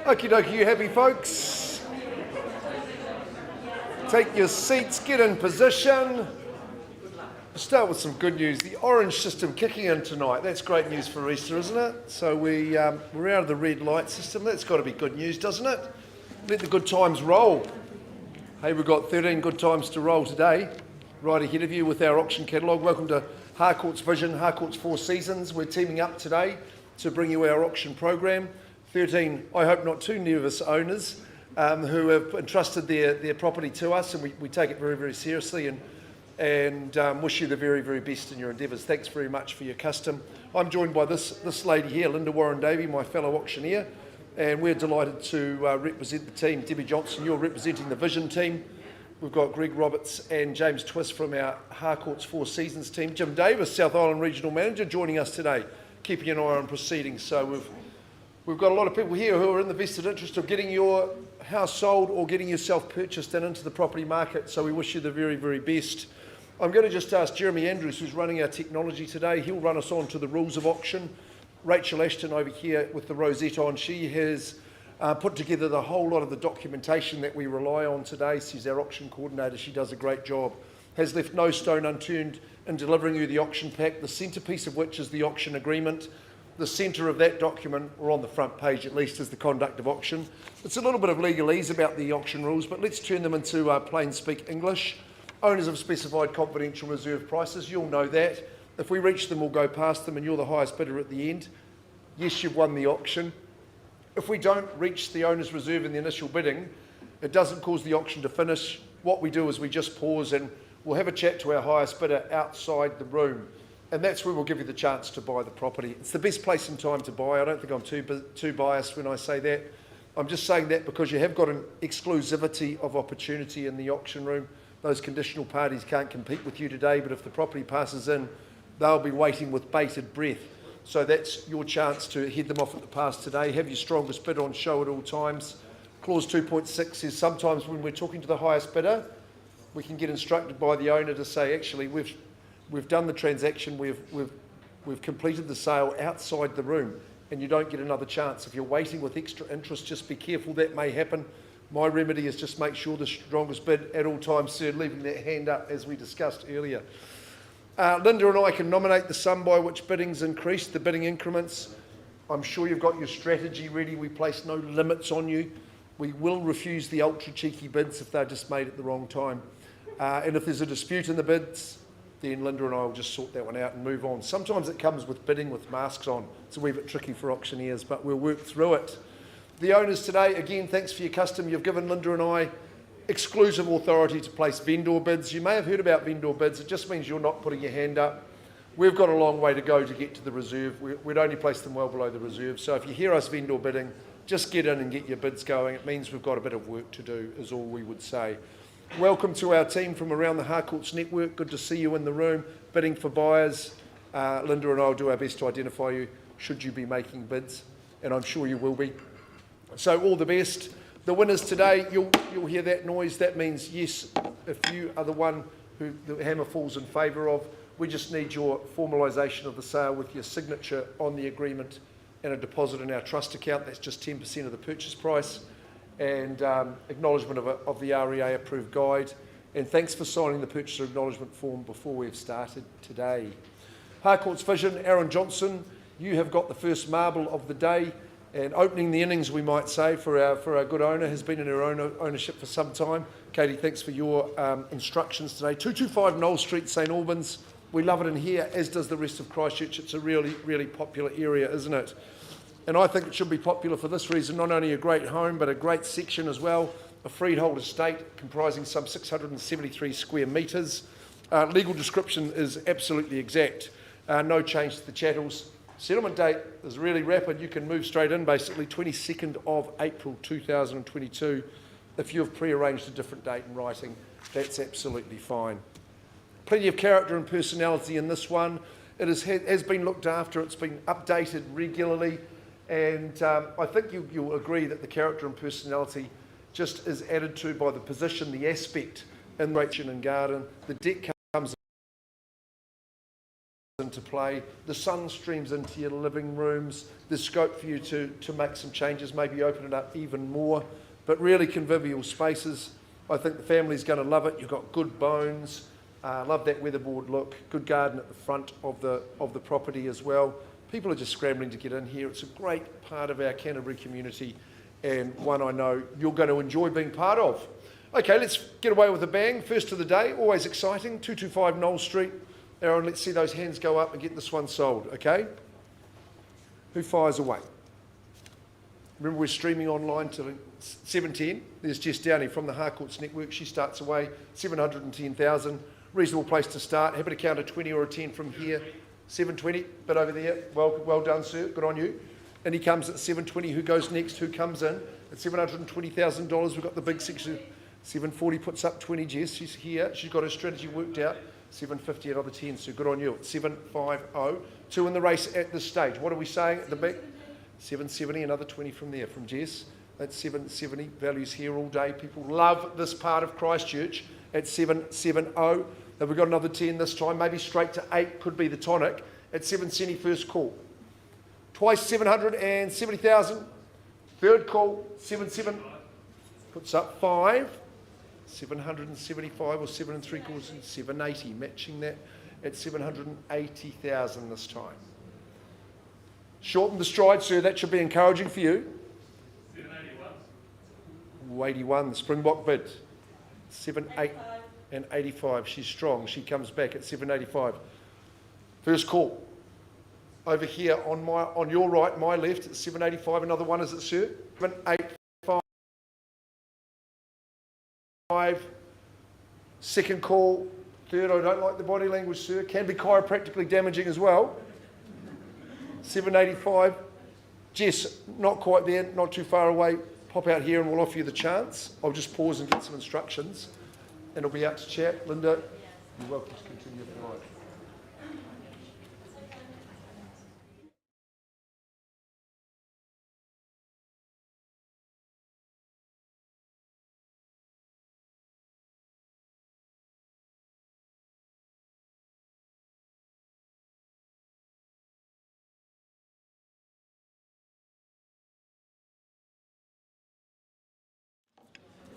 Okie dokie, you happy folks? Take your seats, get in position. Start with some good news. The orange system kicking in tonight. That's great news for Easter, isn't it? So we're out of the red light system. That's got to be good news, doesn't it? Let the good times roll. Hey, we've got 13 good times to roll today, right ahead of you with our auction catalogue. Welcome to Harcourts Vision, Harcourts 4 Seasons. We're teaming up today to bring you our auction program. 13, I hope not too nervous owners who have entrusted their property to us, and we take it very, very seriously and wish you the very, very best in your endeavours. Thanks very much for your custom. I'm joined by this lady here, Linda Warren-Davey, my fellow auctioneer, and we're delighted to represent the team. Debbie Johnson, you're representing the Vision team. We've got Greg Roberts and James Twist from our Harcourts 4 Seasons team. Jim Davis, South Island Regional Manager, joining us today, keeping an eye on proceedings. So we've got a lot of people here who are in the vested interest of getting your house sold or getting yourself purchased and into the property market. So we wish you the very, very best. I'm going to just ask Jeremy Andrews, who's running our technology today. He'll run us on to the rules of auction. Rachel Ashton over here with the rosette on. She has put together the whole lot of the documentation that we rely on today. She's our auction coordinator. She does a great job. Has left no stone unturned in delivering you the auction pack, the centrepiece of which is the auction agreement. The centre of that document, or on the front page at least, is the conduct of auction. It's a little bit of legalese about the auction rules, but let's turn them into plain speak English. Owners have specified confidential reserve prices. You'll know that. If we reach them, we'll go past them and you're the highest bidder at the end. Yes, you've won the auction. If we don't reach the owner's reserve in the initial bidding, it doesn't cause the auction to finish. What we do is we just pause and we'll have a chat to our highest bidder outside the room. And that's where we'll give you the chance to buy the property. It's the best place and time to buy. I don't think I'm too biased when I say that. I'm just saying that because you have got an exclusivity of opportunity in the auction room. Those conditional parties can't compete with you today, but if the property passes in, they'll be waiting with bated breath. So that's your chance to head them off at the pass today. Have your strongest bid on show at all times. Clause 2.6 says sometimes when we're talking to the highest bidder, we can get instructed by the owner to say, actually, we've done the transaction, we've completed the sale outside the room, and you don't get another chance. If you're waiting with extra interest, just be careful, that may happen. My remedy is just make sure the strongest bid at all times, sir, leaving that hand up as we discussed earlier. Linda and I can nominate the sum by which biddings increased, the bidding increments. I'm sure you've got your strategy ready. We place no limits on you. We will refuse the ultra cheeky bids if they're just made at the wrong time. And if there's a dispute in the bids, then Linda and I will just sort that one out and move on. Sometimes it comes with bidding with masks on. It's a wee bit tricky for auctioneers, but we'll work through it. The owners today, again, thanks for your custom. You've given Linda and I exclusive authority to place vendor bids. You may have heard about vendor bids. It just means you're not putting your hand up. We've got a long way to go to get to the reserve. We'd only place them well below the reserve. So if you hear us vendor bidding, just get in and get your bids going. It means we've got a bit of work to do, is all we would say. Welcome to our team from around the Harcourts network. Good to see you in the room, bidding for buyers. Linda and I will do our best to identify you should you be making bids, and I'm sure you will be. So all the best. The winners today, you'll hear that noise. That means yes, if you are the one who the hammer falls in favour of, we just need your formalisation of the sale with your signature on the agreement and a deposit in our trust account. That's just 10% of the purchase price, and acknowledgement of the REA approved guide. And thanks for signing the purchaser acknowledgement form before we've started today. Harcourts Vision, Aaron Johnson, you have got the first marble of the day. And opening the innings, we might say, for our good owner, has been in her ownership for some time. Katie, thanks for your instructions today. 225 Knoll Street, St Albans. We love it in here, as does the rest of Christchurch. It's a really, really popular area, isn't it? And I think it should be popular for this reason, not only a great home, but a great section as well. A freehold estate comprising some 673 square metres. Legal description is absolutely exact. No change to the chattels. Settlement date is really rapid. You can move straight in, basically 22nd of April 2022. If you've pre-arranged a different date in writing, that's absolutely fine. Plenty of character and personality in this one. It has been looked after. It's been updated regularly. And I think you'll agree that the character and personality just is added to by the position, the aspect in the kitchen and garden. The deck comes into play. The sun streams into your living rooms. There's scope for you to make some changes, maybe open it up even more. But really convivial spaces. I think the family's going to love it. You've got good bones. Love that weatherboard look. Good garden at the front of the property as well. People are just scrambling to get in here. It's a great part of our Canterbury community and one I know you're going to enjoy being part of. Okay, let's get away with a bang. First of the day, always exciting. 225 Knoll Street. Aaron, let's see those hands go up and get this one sold, okay? Who fires away? Remember, we're streaming online till 7:10. There's Jess Downey from the Harcourts network. She starts away, 710,000. Reasonable place to start. Happy to count a 20 or a 10 from here. 720, bit over there. Well done, sir. Good on you. And he comes at 720. Who goes next? Who comes in? At $720,000, we've got the big section. 740 puts up 20, Jess. She's here. She's got her strategy worked out. 750 another 10, so good on you. At 750. Two in the race at this stage. What are we saying at the back? 770, another 20 from there, from Jess. That's 770. Values here all day. People love this part of Christchurch at 770. Have we got another 10 this time? Maybe straight to 8 could be the tonic. At 770, first call. Twice 770,000. Third call, 77. Puts up 5. 775 or 7 3/4 and 780, matching that at 780,000 this time. Shorten the stride, sir. That should be encouraging for you. 781. 81, the Springbok bid. 78 and 85. She's strong. She comes back at 785. First call. Over here on your right, my left, at 785. Another one, is it, sir? 785. Second call. Third, I don't like the body language, sir. Can be chiropractically damaging as well. 785. Jess, not quite there, not too far away. Pop out here and we'll offer you the chance. I'll just pause and get some instructions. And it'll be out to chat. Linda, you're welcome to continue if you like.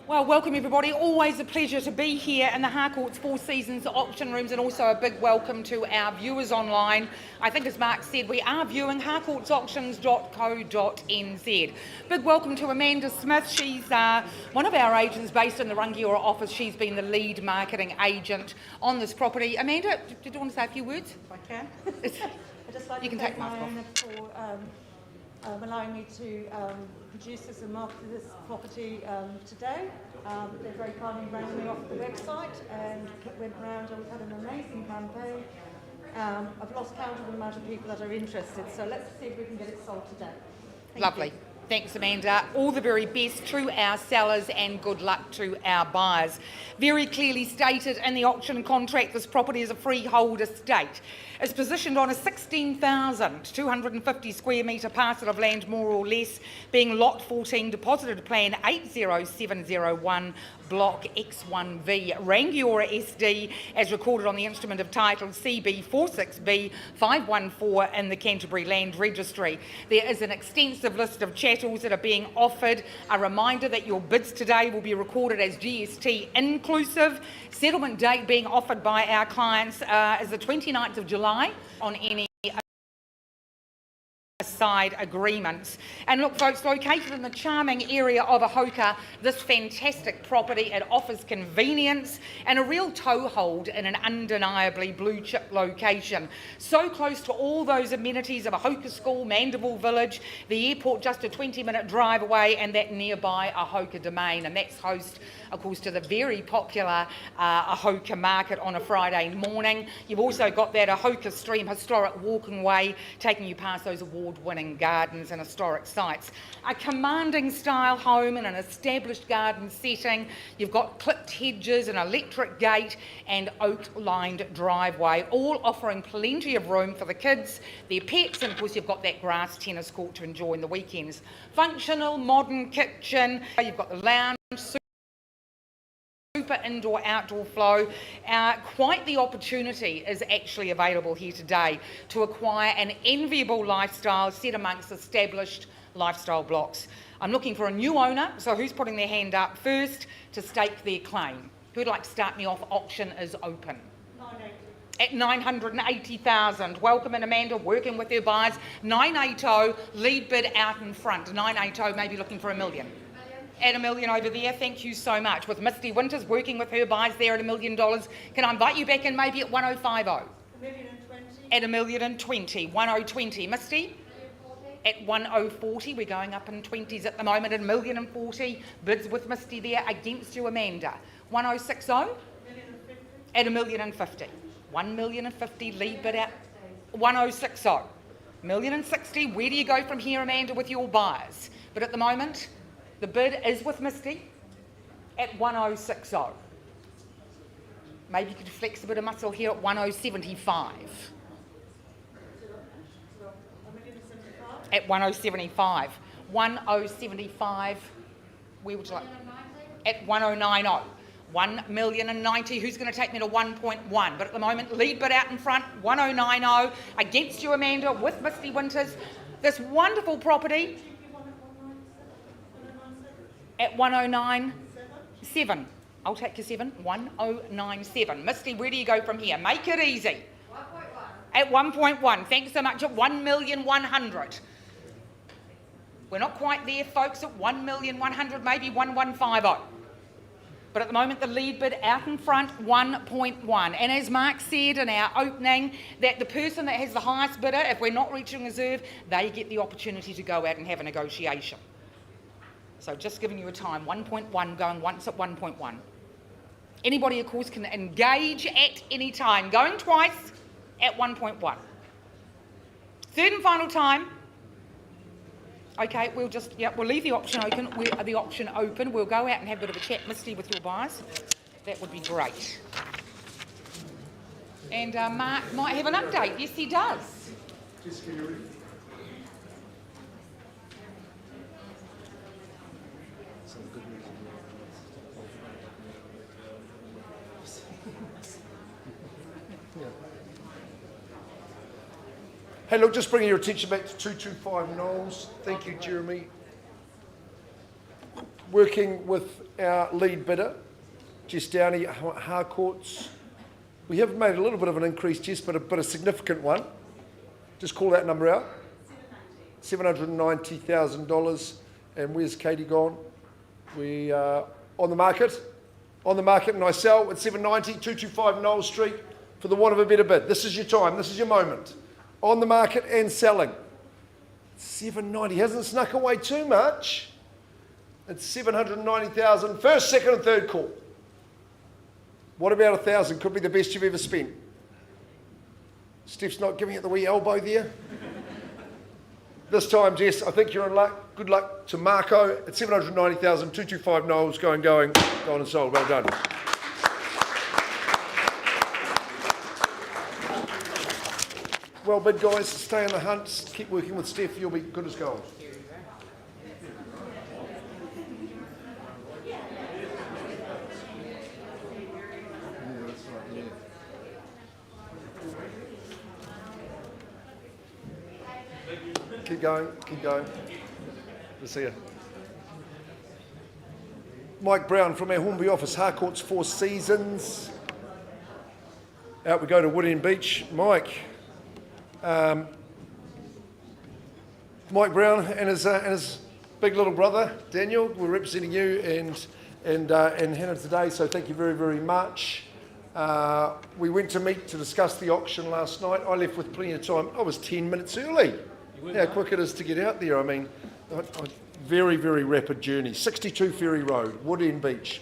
Well, welcome everybody. Always a pleasure to be here in the Harcourts Four Seasons auction rooms, and also a big welcome to our viewers online. I think as Mark said, we are viewing harcourtsauctions.co.nz. Big welcome to Amanda Smith. She's one of our agents based in the Rangiora office. She's been the lead marketing agent on this property. Amanda, did you want to say a few words? If I can. I just like You to can thank take my my owner for allowing me to produce this and market this property today. They very kindly rang me off the website and went round, and we've had an amazing campaign. I've lost count of the amount of people that are interested, so let's see if we can get it sold today. Lovely. Thanks, Amanda. All the very best to our sellers and good luck to our buyers. Very clearly stated in the auction contract, this property is a freehold estate. It's positioned on a 16,250 square metre parcel of land, more or less, being Lot 14, deposited plan 80701, Block X1V, Rangiora SD, as recorded on the instrument of title CB46B514 in the Canterbury Land Registry. There is an extensive list of chattels that are being offered. A reminder that your bids today will be recorded as GST inclusive. Settlement date being offered by our clients is the 29th of July on any side agreements. And look folks, located in the charming area of Ahoka, this fantastic property, it offers convenience and a real toehold in an undeniably blue chip location. So close to all those amenities of Ahoka School, Mandeville Village, the airport just a 20-minute drive away, and that nearby Ahoka Domain, and that's host of course to the very popular Ahoka Market on a Friday morning. You've also got that Ahoka Stream historic walking way taking you past those award-winning gardens and historic sites. A commanding style home in an established garden setting. You've got clipped hedges, an electric gate and oak-lined driveway, all offering plenty of room for the kids, their pets, and of course you've got that grass tennis court to enjoy in the weekends. Functional, modern kitchen. You've got the lounge, super indoor-outdoor flow. Quite the opportunity is actually available here today to acquire an enviable lifestyle set amongst established lifestyle blocks. I'm looking for a new owner, so who's putting their hand up first to stake their claim? Who'd like to start me off? Auction is open. 980. At 980,000. Welcome in, Amanda, working with her buyers. 980, lead bid out in front. 980, maybe looking for $1 million. At $1 million over there, thank you so much. With Misty Winters working with her buyers there at $1 million. Can I invite you back in maybe at 1050? $1,020,000. At $1,020,000. 1020. Misty? At 1040, we're going up in 20s at the moment at $1,040,000. Bids with Misty there against you, Amanda. 1060? At $1,050,000. 1,050,000 lead bid out. 1060. 1,060,000. Where do you go from here, Amanda, with your buyers? But at the moment, the bid is with Misty at 1060. Maybe you could flex a bit of muscle here at 1075. At 1075. 1075. Where would you like? At 1090. 1,090,000. Who's going to take me to 1.1? But at the moment, lead bid out in front, 1090. Against you, Amanda, with Misty Winters. This wonderful property at 1097. I'll take you 7. 1097. Misty, where do you go from here? Make it easy. 1.1. At 1.1. Thanks so much. At 1,100,000. We're not quite there, folks. At 1,100,000, maybe 1,150. But at the moment, the lead bid out in front, 1.1. And as Mark said in our opening, that the person that has the highest bidder, if we're not reaching reserve, they get the opportunity to go out and have a negotiation. So just giving you a time, 1.1 going once at 1.1. Anybody, of course, can engage at any time. Going twice at 1.1. Third and final time. Okay, we'll leave the option open. We'll go out and have a bit of a chat, Misty, with your buyers. That would be great. And Mark might have an update. Yes, he does. Hey, look, just bringing your attention back to 225 Knolls. Thank you, Jeremy. Working with our lead bidder, Jess Downey, Harcourts. We have made a little bit of an increase, Jess, but a significant one. Just call that number out. $790,000. And where's Katie gone? We are on the market. On the market, and I sell at 790, 225 Knoll Street for the want of a better bid. This is your time. This is your moment. On the market and selling. 790 hasn't snuck away too much. It's 790,000. First, second, and third call. What about 1,000? Could be the best you've ever spent. Steph's not giving it the wee elbow there. This time, Jess, I think you're in luck. Good luck to Marco at 790,000. 225 Knolls going, gone and sold. Well done. Well bid, guys. Stay on the hunt. Keep working with Steph. You'll be good as gold. Keep going. Keep going. Good to see you. Mike Brown from our Hornby office. Harcourts, 4 Seasons. Out we go to Woodend Beach. Mike. Mike Brown and his big little brother Daniel, we're representing you and Hannah today, so thank you very, very much. We went to meet to discuss the auction last night. I left with plenty of time. I was 10 minutes early. How quick it is to get out there. I mean, very, very rapid journey. 62 Ferry Road, Woodend Beach.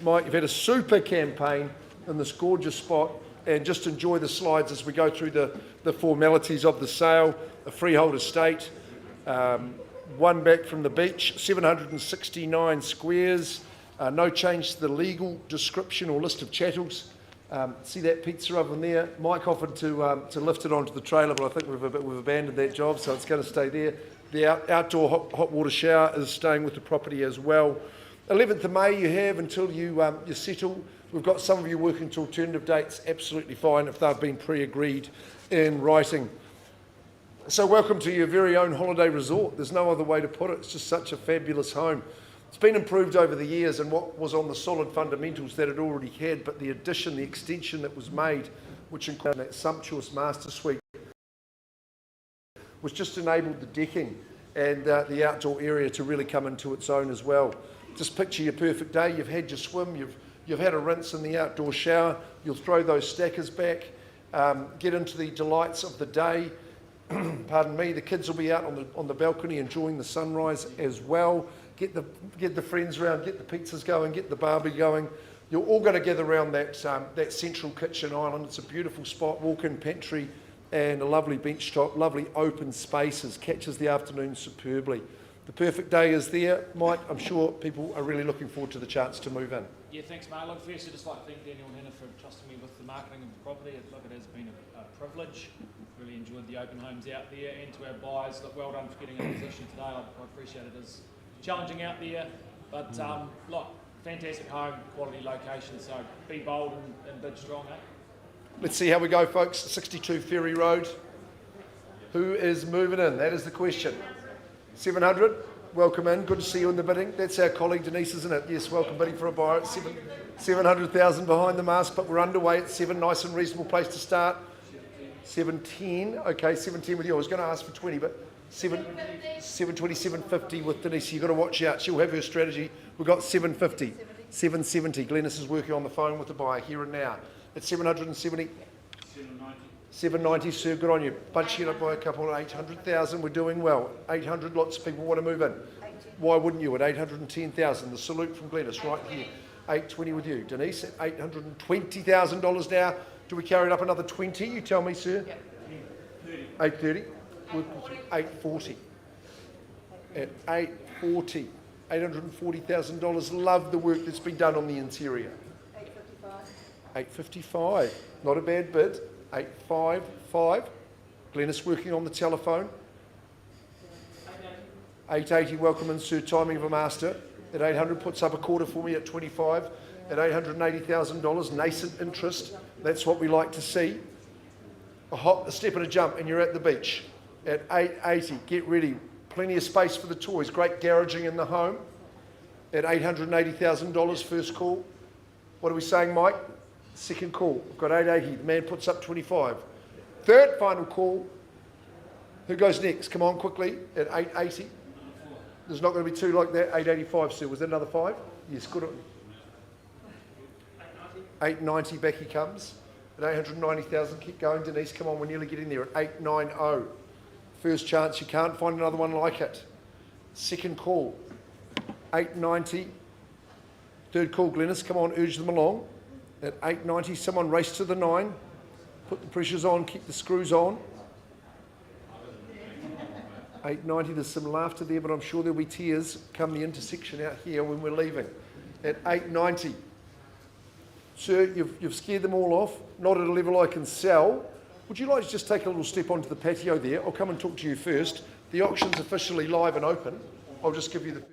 Mike, you've had a super campaign in this gorgeous spot, and just enjoy the slides as we go through the formalities of the sale. A freehold estate, one back from the beach, 769 squares, no change to the legal description or list of chattels. See that pizza oven there? Mike offered to lift it onto the trailer, but I think we've abandoned that job, so it's going to stay there. The outdoor hot water shower is staying with the property as well. 11th of May you have until you settle. We've got some of you working to alternative dates, absolutely fine if they've been pre-agreed in writing. So welcome to your very own holiday resort. There's no other way to put it. It's just such a fabulous home. It's been improved over the years and what was on the solid fundamentals that it already had, but the addition, the extension that was made, which included that sumptuous master suite, was just enabled the decking and the outdoor area to really come into its own as well. Just picture your perfect day. You've had your swim, you've had a rinse in the outdoor shower, you'll throw those stackers back, get into the delights of the day. Pardon me, the kids will be out on the balcony enjoying the sunrise as well. Get the friends around, get the pizzas going, get the barbie going. You're all going to gather around that central kitchen island. It's a beautiful spot, walk-in pantry and a lovely bench top, lovely open spaces, catches the afternoon superbly. The perfect day is there. Mike, I'm sure people are really looking forward to the chance to move in. Yeah, thanks, mate. Look, firstly, just like to thank Daniel and Hannah for trusting me with the marketing of the property. Look, it has been a privilege. Really enjoyed the open homes out there, and to our buyers, look, well done for getting in position today. I appreciate it. It's challenging out there, but look, fantastic home, quality location. So be bold and bid strong, eh? Let's see how we go, folks. 62 Ferry Road. Who is moving in? That is the question. 700. Welcome in. Good to see you in the bidding. That's our colleague Denise, isn't it? Yes, welcome bidding for a buyer at 700,000 behind the mask, but we're underway at 7. Nice and reasonable place to start. 710. Okay, 710 with you. I was going to ask for 20, but 720, 750 with Denise. You've got to watch out. She'll have her strategy. We've got 750, 770. Glennis is working on the phone with the buyer here and now. At 770. 790, sir, good on you. Bunch it up by a couple of 800,000. We're doing well. 800, lots of people want to move in. Why wouldn't you at 810,000? The salute from Glennis right here. 820 with you. Denise at $820,000 now. Do we carry it up another 20? You tell me, sir. 830. 840. At 840. $840,000. Love the work that's been done on the interior. 855. Not a bad bid. 855. Glennis working on the telephone. 880. Welcome in, sir. Timing of a master. At 800 puts up a quarter for me at 25. At $880,000. Nascent interest. That's what we like to see. A hop, a step and a jump, and you're at the beach. At 880. Get ready. Plenty of space for the toys. Great garaging in the home. At $880,000. First call. What are we saying, Mike? Second call. We've got 880. The man puts up 25. Third final call. Who goes next? Come on, quickly. At 880. There's not going to be two like that. 885, sir. Was that another 5? Yes, good. 890. Back he comes. At 890,000. Keep going, Denise. Come on, we're nearly getting there. At 890. First chance. You can't find another one like it. Second call. 890. Third call, Glennis. Come on, urge them along. At 890, someone race to the 9. Put the pressures on, keep the screws on. 890, there's some laughter there, but I'm sure there'll be tears come the intersection out here when we're leaving. At 890. Sir, you've scared them all off. Not at a level I can sell. Would you like to just take a little step onto the patio there? I'll come and talk to you first. The auction's officially live and open. I'll just give you the first.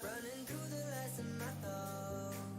Running through the lights in my thoughts.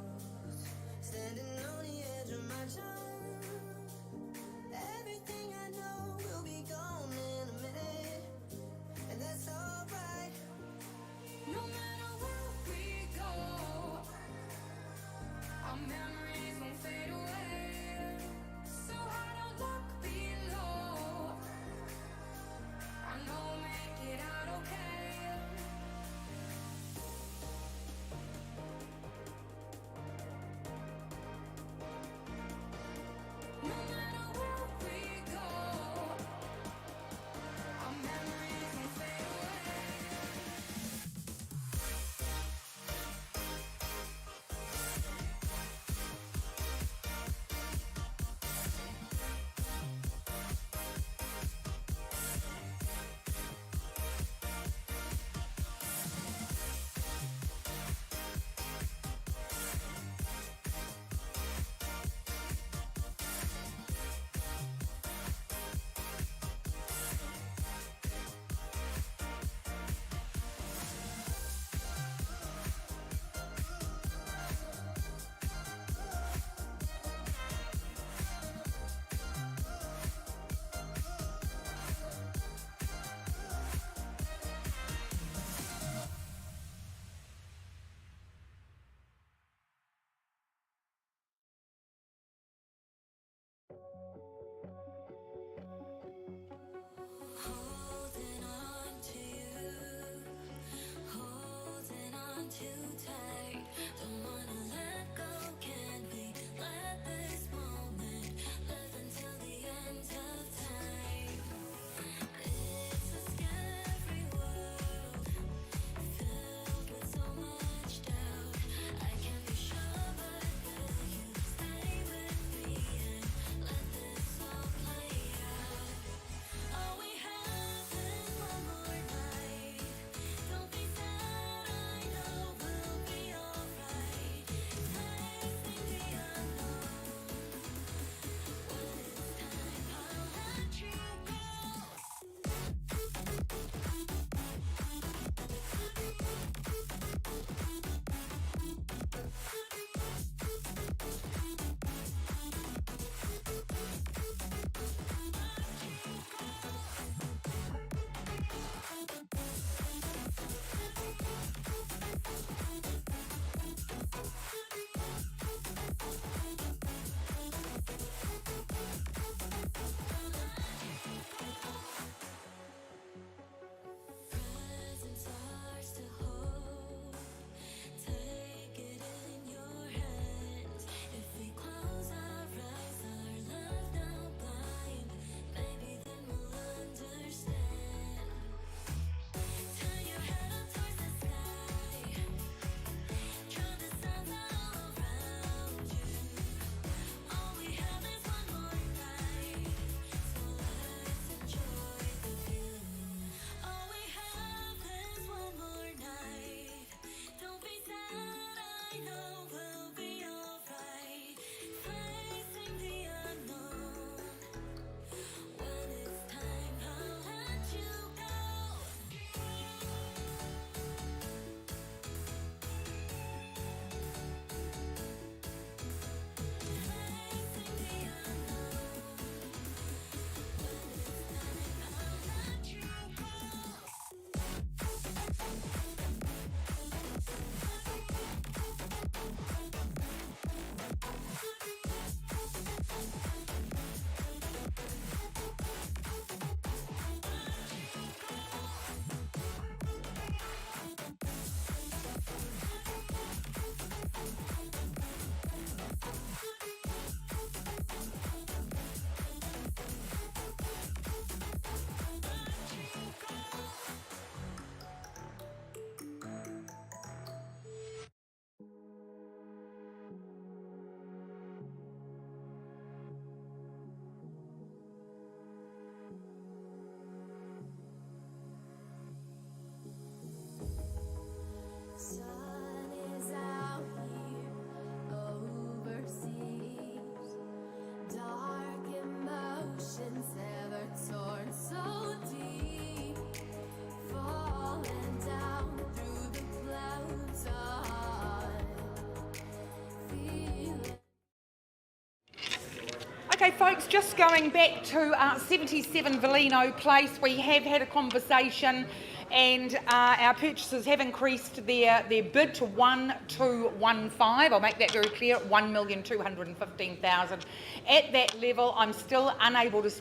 Okay, folks, just going back to 77 Vellino Place, we have had a conversation and our purchasers have increased their bid to 1,215. I'll make that very clear, 1,215,000. At that level, I'm still unable to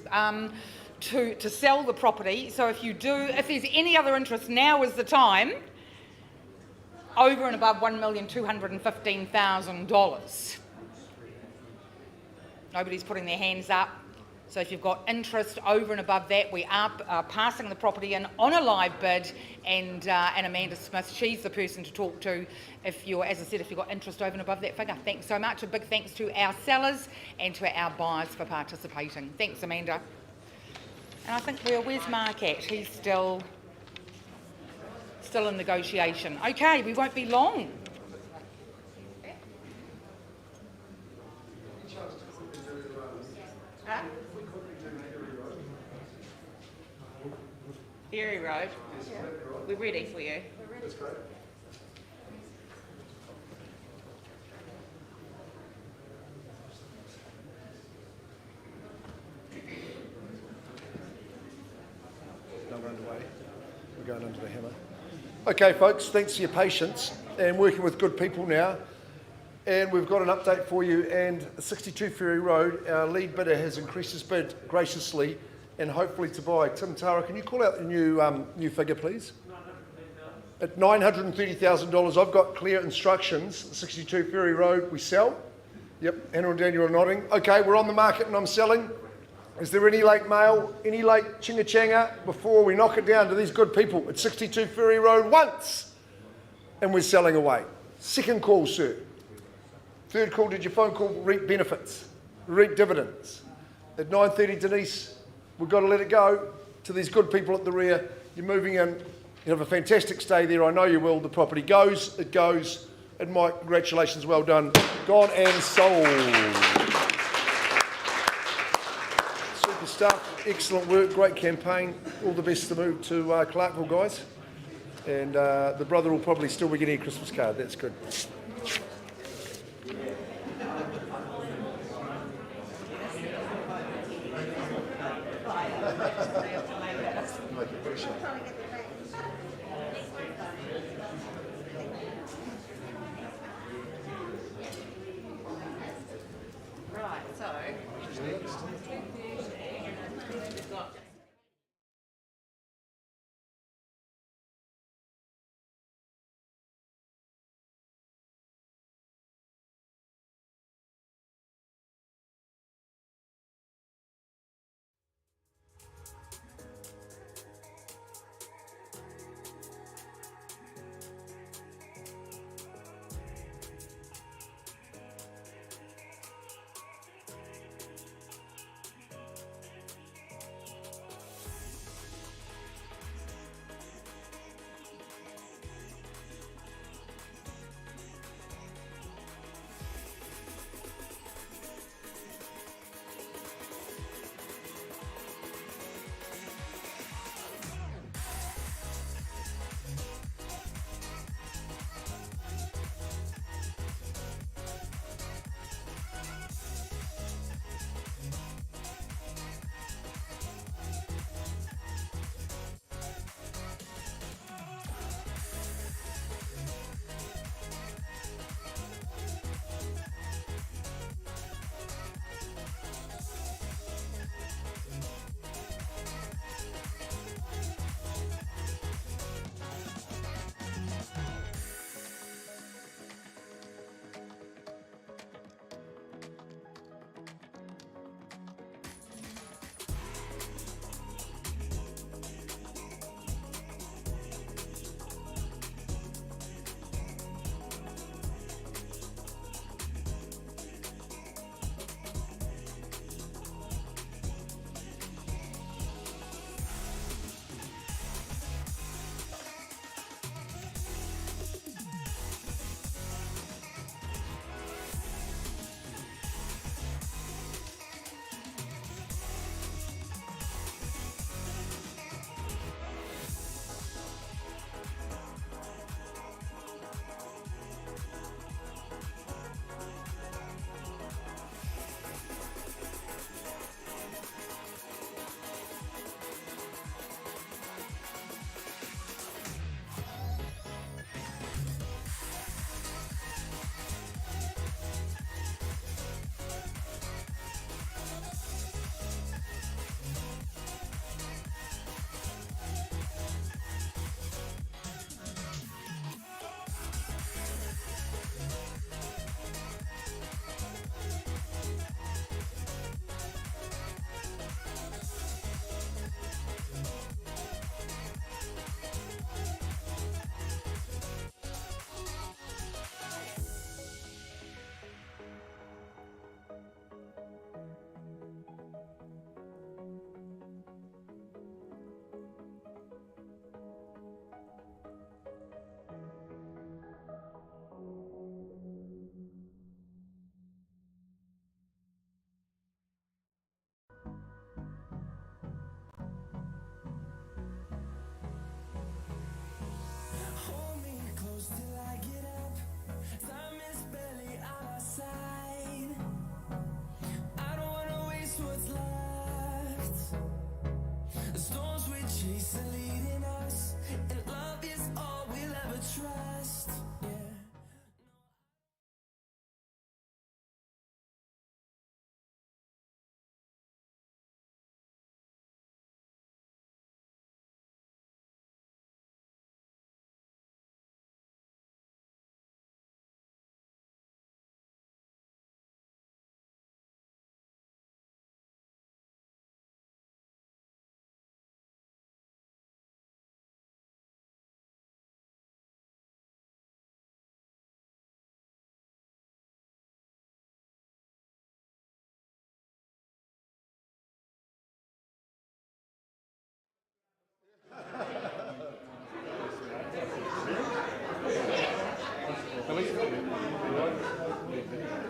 sell the property. So if there's any other interest, now is the time, over and above $1,215,000. Nobody's putting their hands up. So if you've got interest over and above that, we are passing the property in on a live bid, and Amanda Smith, she's the person to talk to if you've got interest over and above that figure. Thanks so much. A big thanks to our sellers and to our buyers for participating. Thanks, Amanda. And I think where's Mark at? He's still in negotiation. Okay, we won't be long. Huh? Ferry Road. Yeah. We're ready for you. That's great. No, we're underway. We're going under the hammer. Okay, folks, thanks for your patience and working with good people now. And we've got an update for you. And 62 Ferry Road, our lead bidder has increased his bid graciously and hopefully to buy. Tim Tara, can you call out the new figure, please? At $930,000, I've got clear instructions. 62 Ferry Road, we sell. Yep, Anna and Daniel are nodding. Okay, we're on the market and I'm selling. Is there any late mail, any late chinga-changa before we knock it down to these good people at 62 Ferry Road once? And we're selling away. Second call, sir. Third call, did your phone call reap benefits, reap dividends? At 9:30, Denise, we've got to let it go to these good people at the rear. You're moving in. You have a fantastic stay there. I know you will. The property goes, it goes. And Mike, congratulations, well done. Gone and sold. Super stuff, excellent work, great campaign. All the best to move to Clarkville, guys. And the brother will probably still be getting a Christmas card. That's good.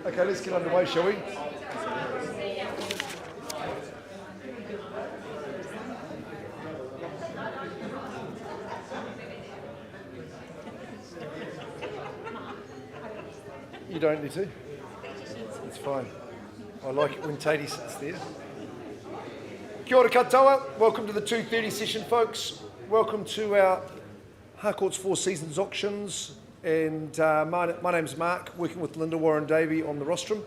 Okay, let's get underway, shall we? You don't need to. It's fine. I like it when Tatey sits there. Kia ora katoa. Welcome to the 2:30 session, folks. Welcome to our Harcourts Four Seasons auctions. And my name's Mark, working with Linda Warren Davey on the rostrum.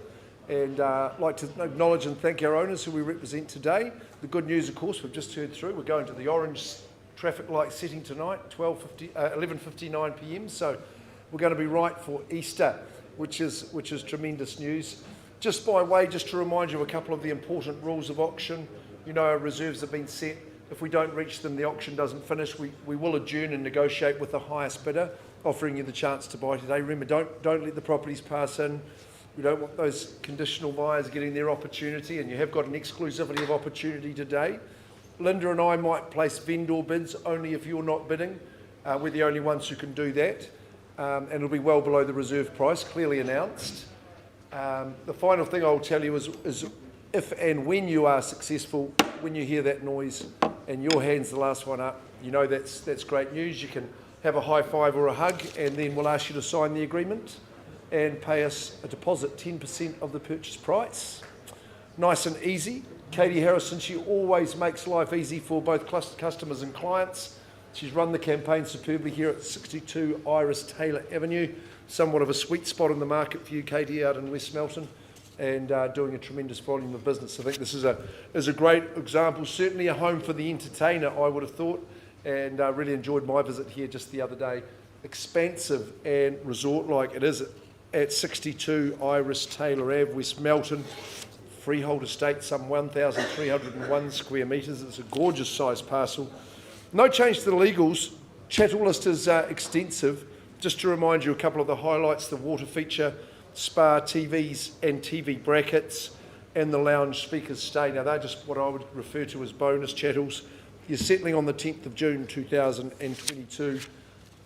And I'd like to acknowledge and thank our owners who we represent today. The good news, of course, we've just heard through. We're going to the orange traffic light setting tonight, 11:59 p.m. So we're going to be right for Easter, which is tremendous news. Just by way, just to remind you of a couple of the important rules of auction. You know, our reserves have been set. If we don't reach them, the auction doesn't finish. We will adjourn and negotiate with the highest bidder, offering you the chance to buy today. Remember, don't let the properties pass in. We don't want those conditional buyers getting their opportunity, and you have got an exclusivity of opportunity today. Linda and I might place vendor bids only if you're not bidding. We're the only ones who can do that. And it'll be well below the reserve price, clearly announced. The final thing I'll tell you is if and when you are successful, when you hear that noise and your hand's the last one up, you know that's great news. You can have a high five or a hug, and then we'll ask you to sign the agreement and pay us a deposit, 10% of the purchase price. Nice and easy. Katie Harrison, she always makes life easy for both customers and clients. She's run the campaign superbly here at 62 Iris Taylor Avenue, somewhat of a sweet spot in the market for you, Katie, out in West Melton, and doing a tremendous volume of business. I think this is a great example, certainly a home for the entertainer, I would have thought, and really enjoyed my visit here just the other day. Expansive and resort-like it is at 62 Iris Taylor Ave, West Melton. Freehold estate, some 1,301 square metres. It's a gorgeous sized parcel. No change to the legals. Chattel list is extensive. Just to remind you a couple of the highlights: the water feature, spa, TVs and TV brackets, and the lounge speakers stay. Now they're just what I would refer to as bonus chattels. You're settling on the 10th of June 2022,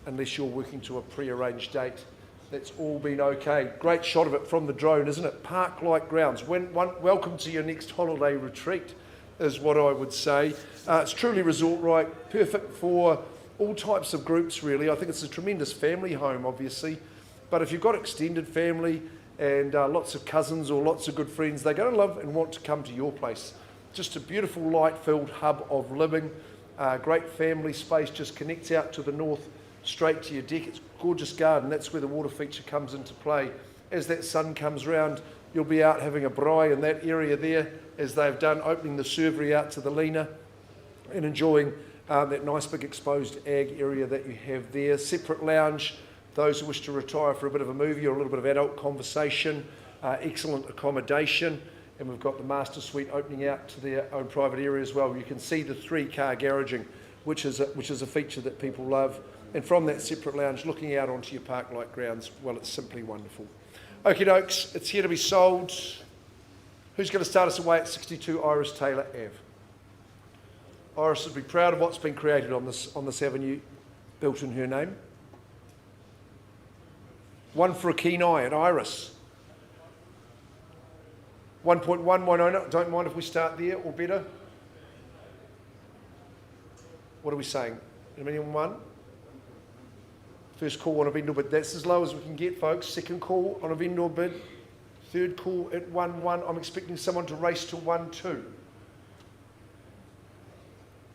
unless you're working to a pre-arranged date. That's all been okay. Great shot of it from the drone, isn't it? Park-like grounds. Welcome to your next holiday retreat, is what I would say. It's truly resort-like, perfect for all types of groups, really. I think it's a tremendous family home, obviously. But if you've got extended family and lots of cousins or lots of good friends, they're going to love and want to come to your place. Just a beautiful light-filled hub of living. Great family space, just connects out to the north, straight to your deck. It's a gorgeous garden. That's where the water feature comes into play. As that sun comes round, you'll be out having a braai in that area there, as they've done, opening the servery out to the Lena and enjoying that nice big exposed ag area that you have there. Separate lounge, those who wish to retire for a bit of a movie or a little bit of adult conversation. Excellent accommodation. And we've got the master suite opening out to their own private area as well. You can see the 3-car garaging, which is a feature that people love. And from that separate lounge, looking out onto your park-like grounds, well, it's simply wonderful. Okie dokes, it's here to be sold. Who's going to start us away at 62 Iris Taylor Ave? Iris would be proud of what's been created on this avenue, built in her name. One for a keen eye at Iris. 1.1 owner. Don't mind if we start there or better. What are we saying? $1 million? First call on a vendor bid. That's as low as we can get, folks. Second call on a vendor bid. Third call at 1.1. I'm expecting someone to race to 1.2.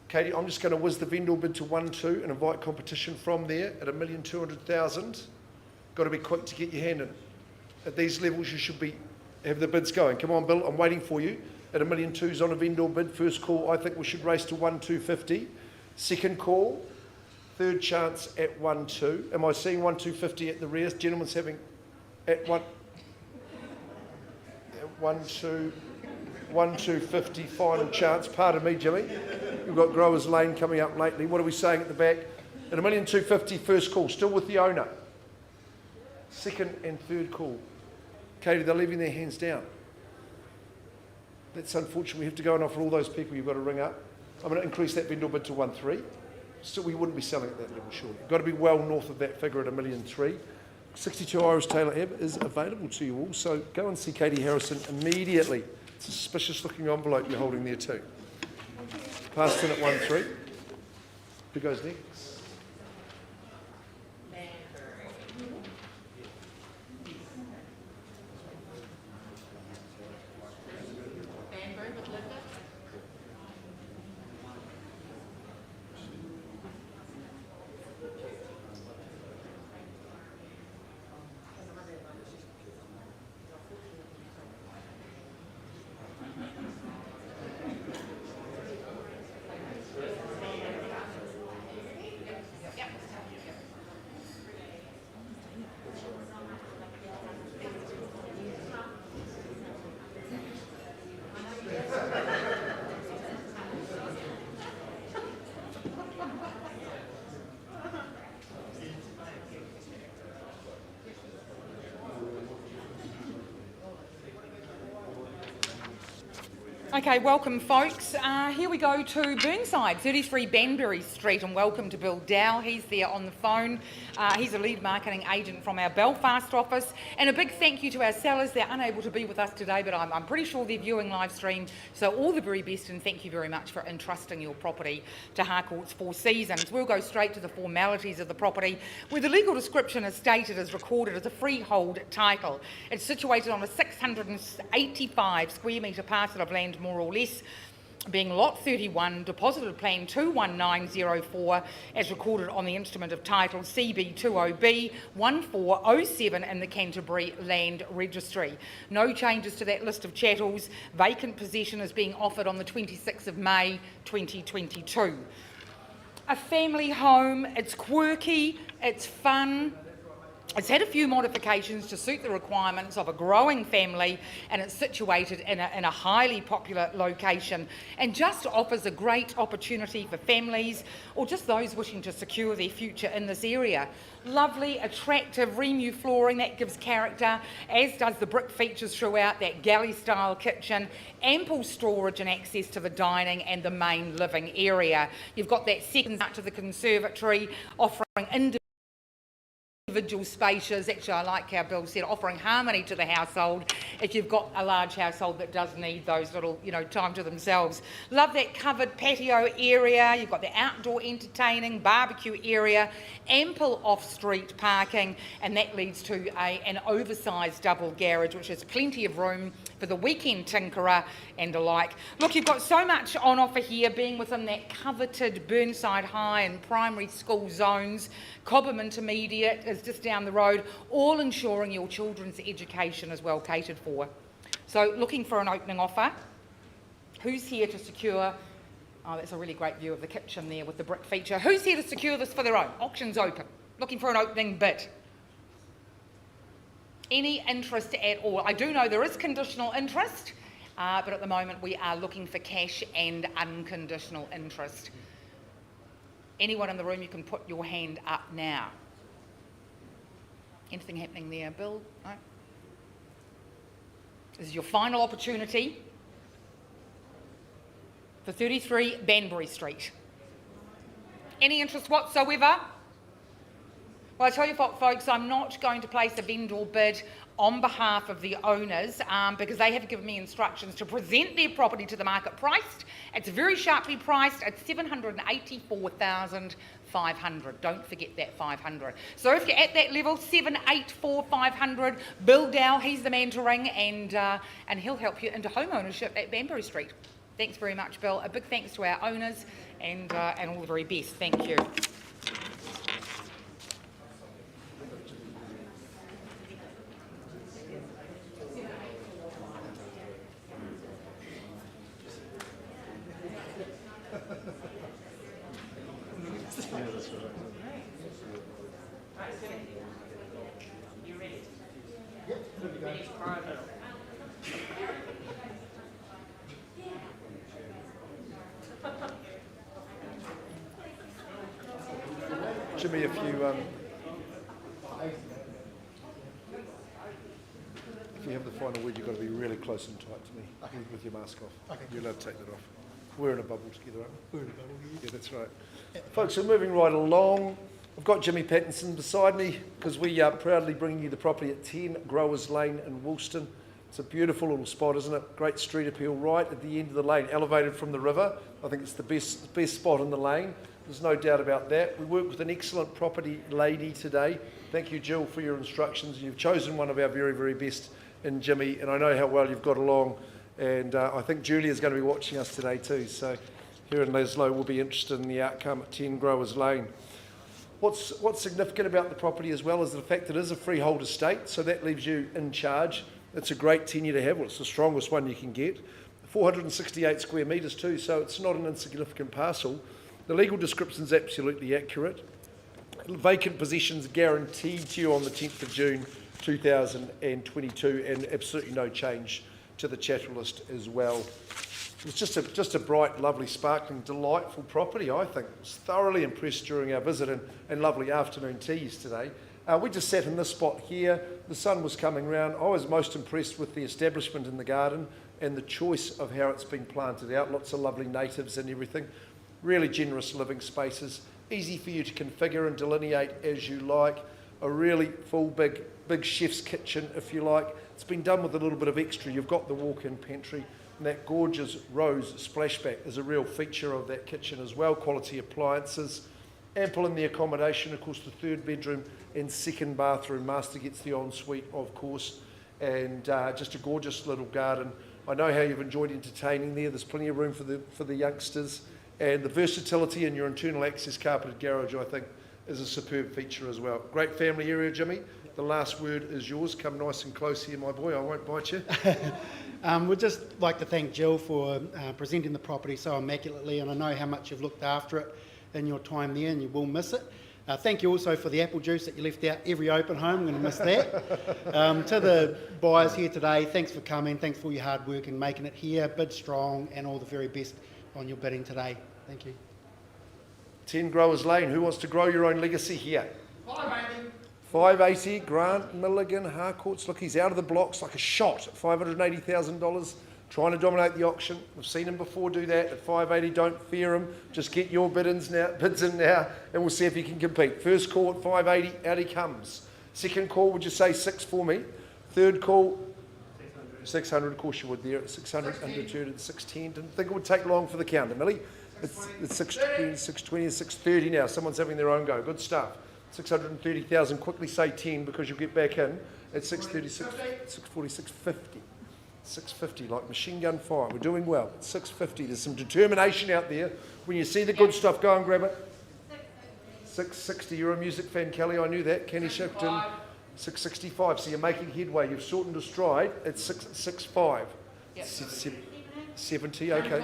Katie, I'm just going to whiz the vendor bid to 1.2 and invite competition from there at $1,200,000. Got to be quick to get your hand in. At these levels, you should have the bids going. Come on, Bill, I'm waiting for you. At $1.2 million on a vendor bid. First call, I think we should race to 1.250. Second call, third chance at 1.2. Am I seeing 1.250 at the rear? Gentlemen's having at 1.250 final chance. Pardon me, Jimmy. We've got Growers Lane coming up lately. What are we saying at the back? At $1.250 first call, still with the owner. Second and third call. Katie, they're leaving their hands down. That's unfortunate. We have to go and offer all those people you've got to ring up. I'm going to increase that vendor bid to 1.3. Still, we wouldn't be selling at that level, surely. You've got to be well north of that figure at $1.3 million. 62 Irish Taylor Ebb is available to you all, so go and see Katie Harrison immediately. It's a suspicious looking envelope you're holding there too. Passed in at 1-3. Who goes next? Okay, welcome folks. Here we go to Burnside, 33 Benberry Street, and welcome to Bill Dow. He's there on the phone. He's a lead marketing agent from our Belfast office. And a big thank you to our sellers. They're unable to be with us today, but I'm pretty sure they're viewing live stream. So all the very best, and thank you very much for entrusting your property to Harcourts Four Seasons. We'll go straight to the formalities of the property, where the legal description is stated as recorded as a freehold title. It's situated on a 685 square metre parcel of land, more or less, being lot 31, deposited plan 21904, as recorded on the instrument of title CB20B 1407 in the Canterbury Land Registry. No changes to that list of chattels. Vacant possession is being offered on the 26th of May 2022. A family home. It's quirky, it's fun. It's had a few modifications to suit the requirements of a growing family, and it's situated in a highly popular location, and just offers a great opportunity for families or just those wishing to secure their future in this area. Lovely, attractive Remu flooring that gives character, as does the brick features throughout, that galley-style kitchen, ample storage and access to the dining and the main living area. You've got that second out to the conservatory, offering individual spaces. Actually, I like how Bill said, offering harmony to the household if you've got a large household that does need those little, time to themselves. Love that covered patio area. You've got the outdoor entertaining, barbecue area, ample off-street parking, and that leads to an oversized double garage, which has plenty of room for the weekend tinkerer and the like. Look, you've got so much on offer here, being within that coveted Burnside High and primary school zones. Cobham Intermediate is just down the road, all ensuring your children's education is well catered for. So looking for an opening offer. Who's here to secure? Oh, that's a really great view of the kitchen there with the brick feature. Who's here to secure this for their own? Auction's open. Looking for an opening bid. Any interest at all? I do know there is conditional interest, but at the moment we are looking for cash and unconditional interest. Anyone in the room, you can put your hand up now. Anything happening there, Bill? No? This is your final opportunity for 33 Benberry Street. Any interest whatsoever? Well, I tell you what, folks, I'm not going to place a vendor bid on behalf of the owners because they have given me instructions to present their property to the market priced. It's very sharply priced at $784,500. Don't forget that 500. So if you're at that level, 784,500. Bill Dow, he's the man to ring, and he'll help you into home ownership at Benberry Street. Thanks very much, Bill. A big thanks to our owners, and all the very best. Thank you. Jimmy, if you have the final word, you've got to be really close and tight to me with your mask off. Okay. You're allowed to take that off. We're in a bubble together, aren't we? We're in a bubble, yeah. Yeah, that's right. Folks, we're moving right along. I've got Jimmy Pattinson beside me because we are proudly bringing you the property at 10 Growers Lane in Woolston. It's a beautiful little spot, isn't it? Great street appeal right at the end of the lane, elevated from the river. I think it's the best spot in the lane. There's no doubt about that. We work with an excellent property lady today. Thank you, Jill, for your instructions. You've chosen one of our very, very best in Jimmy, and I know how well you've got along. And I think Julia's going to be watching us today too. So here in Laszlo will be interested in the outcome at 10 Growers Lane. What's significant about the property as well is the fact that it is a freehold estate, so that leaves you in charge. It's a great tenure to have. Well, it's the strongest one you can get. 468 square metres too, so it's not an insignificant parcel. The legal description is absolutely accurate. Vacant possessions guaranteed to you on the 10th of June 2022, and absolutely no change to the chattel list as well. It's just a bright, lovely, sparkling, delightful property, I think. I was thoroughly impressed during our visit and lovely afternoon tea yesterday. We just sat in this spot here. The sun was coming round. I was most impressed with the establishment in the garden and the choice of how it's been planted out. Lots of lovely natives and everything. Really generous living spaces. Easy for you to configure and delineate as you like. A really full, big chef's kitchen, if you like. It's been done with a little bit of extra. You've got the walk-in pantry. And that gorgeous rose splashback is a real feature of that kitchen as well. Quality appliances. Ample in the accommodation, of course, the third bedroom and second bathroom. Master gets the ensuite, of course. And just a gorgeous little garden. I know how you've enjoyed entertaining there. There's plenty of room for the youngsters. And the versatility in your internal access carpeted garage, I think, is a superb feature as well. Great family area, Jimmy. The last word is yours. Come nice and close here, my boy. I won't bite you. We'd just like to thank Jill for presenting the property so immaculately, and I know how much you've looked after it in your time there, and you will miss it. Thank you also for the apple juice that you left out every open home. I'm going to miss that. To the buyers here today, thanks for coming. Thanks for all your hard work and making it here. Bid strong, and all the very best on your bidding today. Thank you. 10 Growers Lane. Who wants to grow your own legacy here? 580. 580. Grant Milligan, Harcourts. Look, he's out of the blocks like a shot. $580,000. Trying to dominate the auction. We've seen him before do that at 580. Don't fear him. Just get your bids in now, and we'll see if you can compete. First call at 580. Out he comes. Second call, would you say 6 for me? Third call, 600. Of course you would there at 600. Undeterred at 610. Didn't think it would take long for the counter, Millie. It's 620, 620, and 630 now. Someone's having their own go. Good stuff. 630,000. Quickly say 10 because you'll get back in at 636, 640, 650. 650, like machine gun fire. We're doing well. 650. There's some determination out there. When you see the good stuff, go and grab it. 660. You're a music fan, Kelly. I knew that. Kenny Shipton. 665. So you're making headway. You've shortened a stride at 665. Yep. 70. Okay.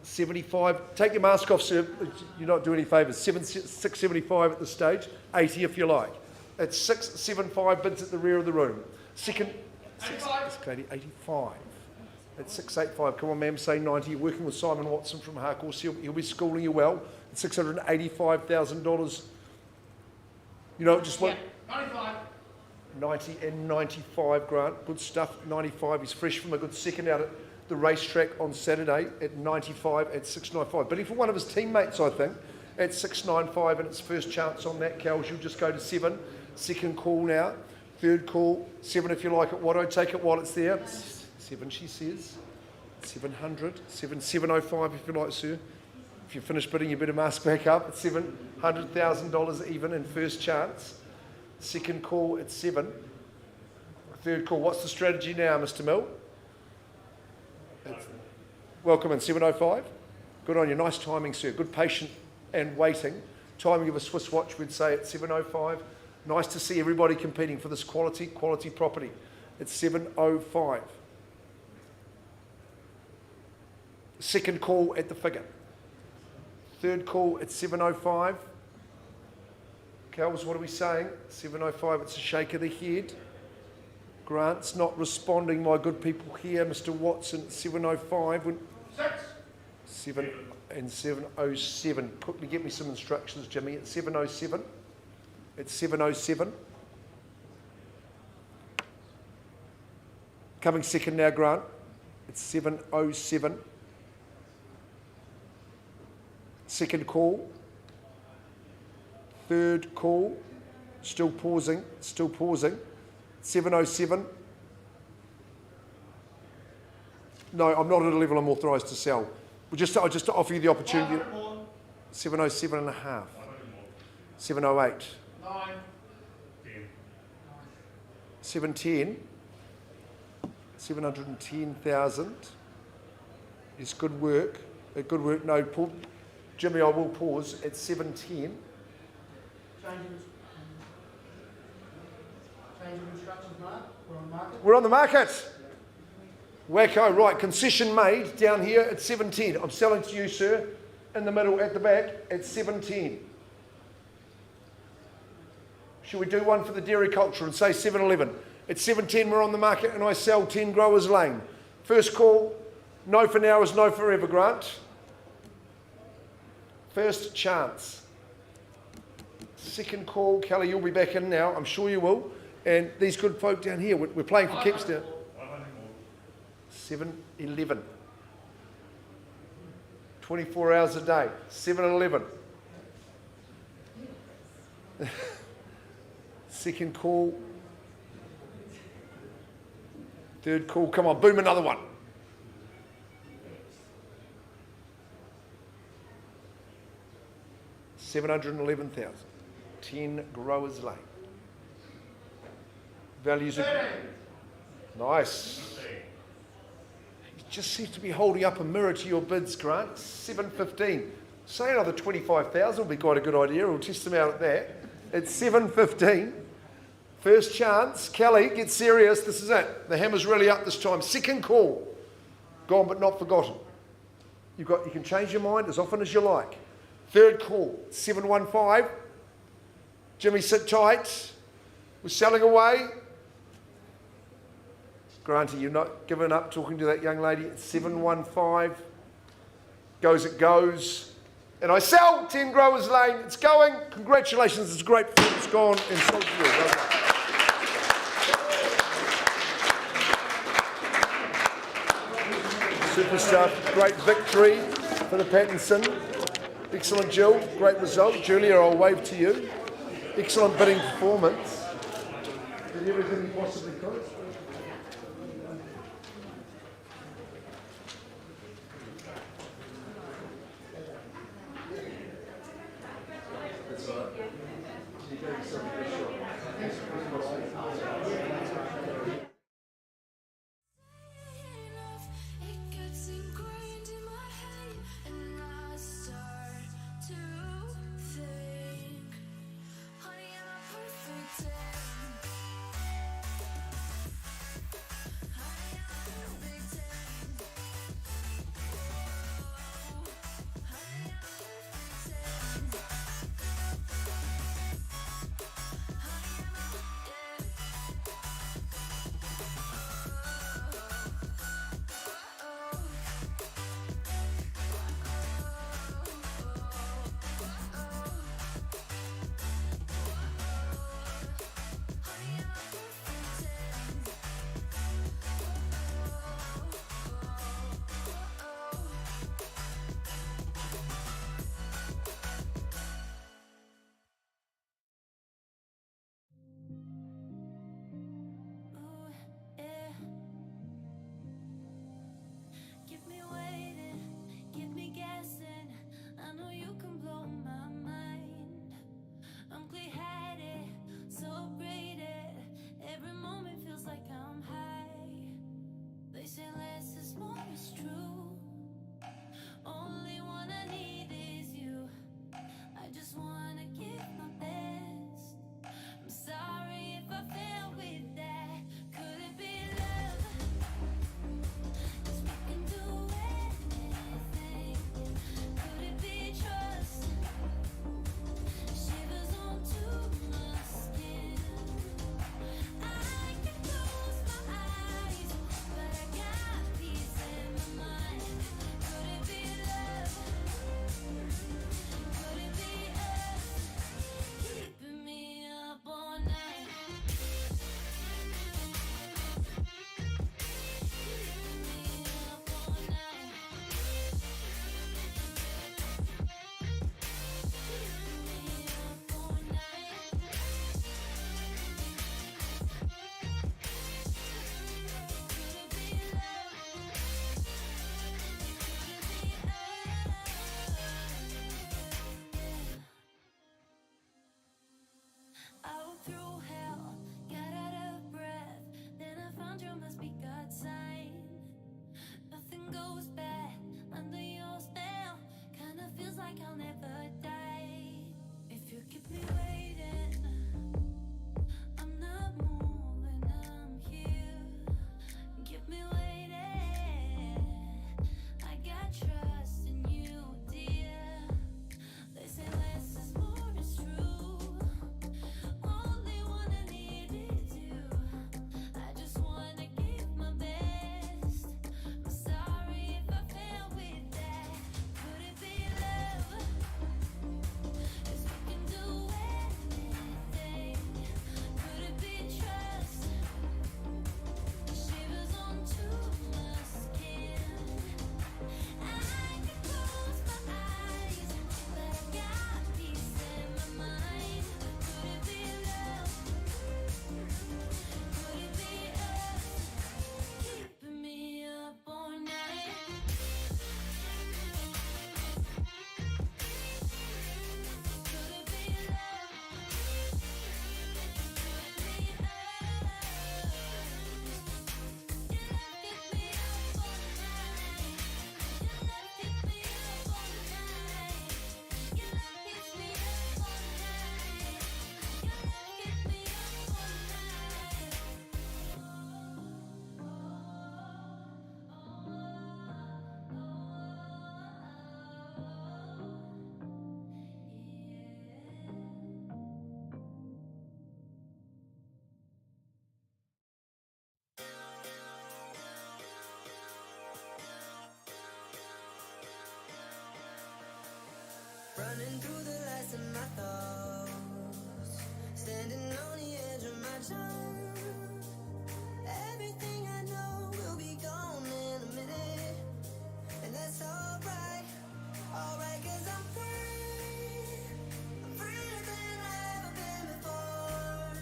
75. Take your mask off, sir. You're not doing any favours. 675 at this stage. 80 if you like. It's 675 bids at the rear of the room. Second. 85. At 685. Come on, ma'am, say 90. You're working with Simon Watson from Harcourts. He'll be schooling you well. At $685,000. You know, just what? 95. 90 and 95, Grant. Good stuff. 95. He's fresh from a good second out at the racetrack on Saturday at 95 at 695. But for one of his teammates, I think, at 695, and it's first chance on that, Cals. You'll just go to 7. Second call now. Third call, 7 if you like it. Watto, take it while it's there. 7, she says. 700. 705 if you like, sir. If you finish bidding, you better mask back up. At $700,000 even in first chance. Second call at 7. Third call. What's the strategy now, Mr. Mill? Welcome in. 705. Good on you. Nice timing, sir. Good patient and waiting. Timing of a Swiss watch, we'd say at 705. Nice to see everybody competing for this quality property. It's 705. Second call at the figure. Third call at 705. Cals, what are we saying? 705, it's a shake of the head. Grant's not responding, my good people here. Mr. Watson, 705. 7 and 707. Quickly get me some instructions, Jimmy. At 707. It's 707. Coming second now, Grant. It's 707. Second call. Third call, still pausing, 707. No, I'm not at a level I'm authorised to sell. I'll just offer you the opportunity. 707 and a half. 708. 710. 710,000 is good work. Good work. No, Jimmy, I will pause at 710. Change of instructions, Mark. We're on market. We're on the market. Wacko, right, concession made down here at 710. I'm selling to you, sir, in the middle at the back at 710. Should we do one for the dairy culture and say 711? At 710 we're on the market and I sell 10 Growers Lane. First call, no for now is no forever, Grant. First chance. Second call, Kelly, you'll be back in now, I'm sure you will. And these good folk down here, we're playing for keeps down. 711. 24 hours a day. 711. Second call. Third call. Come on, boom another one. $711,000. 10 Growers Lane. Values of... Nice. It just seems to be holding up a mirror to your bids, Grant. 715. Say another 25,000 will be quite a good idea. We'll test them out at that. It's 715. First chance. Kelly, get serious. This is it. The hammer's really up this time. Second call. Gone but not forgotten. You can change your mind as often as you like. Third call. 715. Jimmy, sit tight. We're selling away. Granty, you're not giving up talking to that young lady at 715. Goes it goes. And I sell 10 Growers Lane. It's going. Congratulations. It's great. It's gone and sold to you. Well done. Super stuff. Great victory for the Pattinson. Excellent, Jill. Great result. Julia, I'll wave to you. Excellent bidding performance. Did everything you possibly could. running through the lights of my thoughts, standing on the edge of my tongue. Everything I know will be gone in a minute, and that's alright, alright, 'cause I'm free. I'm freer than I've ever been before.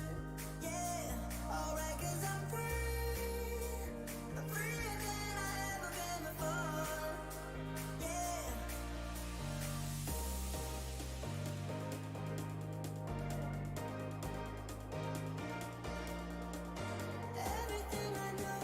Yeah, alright, 'cause I'm free. I'm freer than I've ever been before. Yeah. Everything I know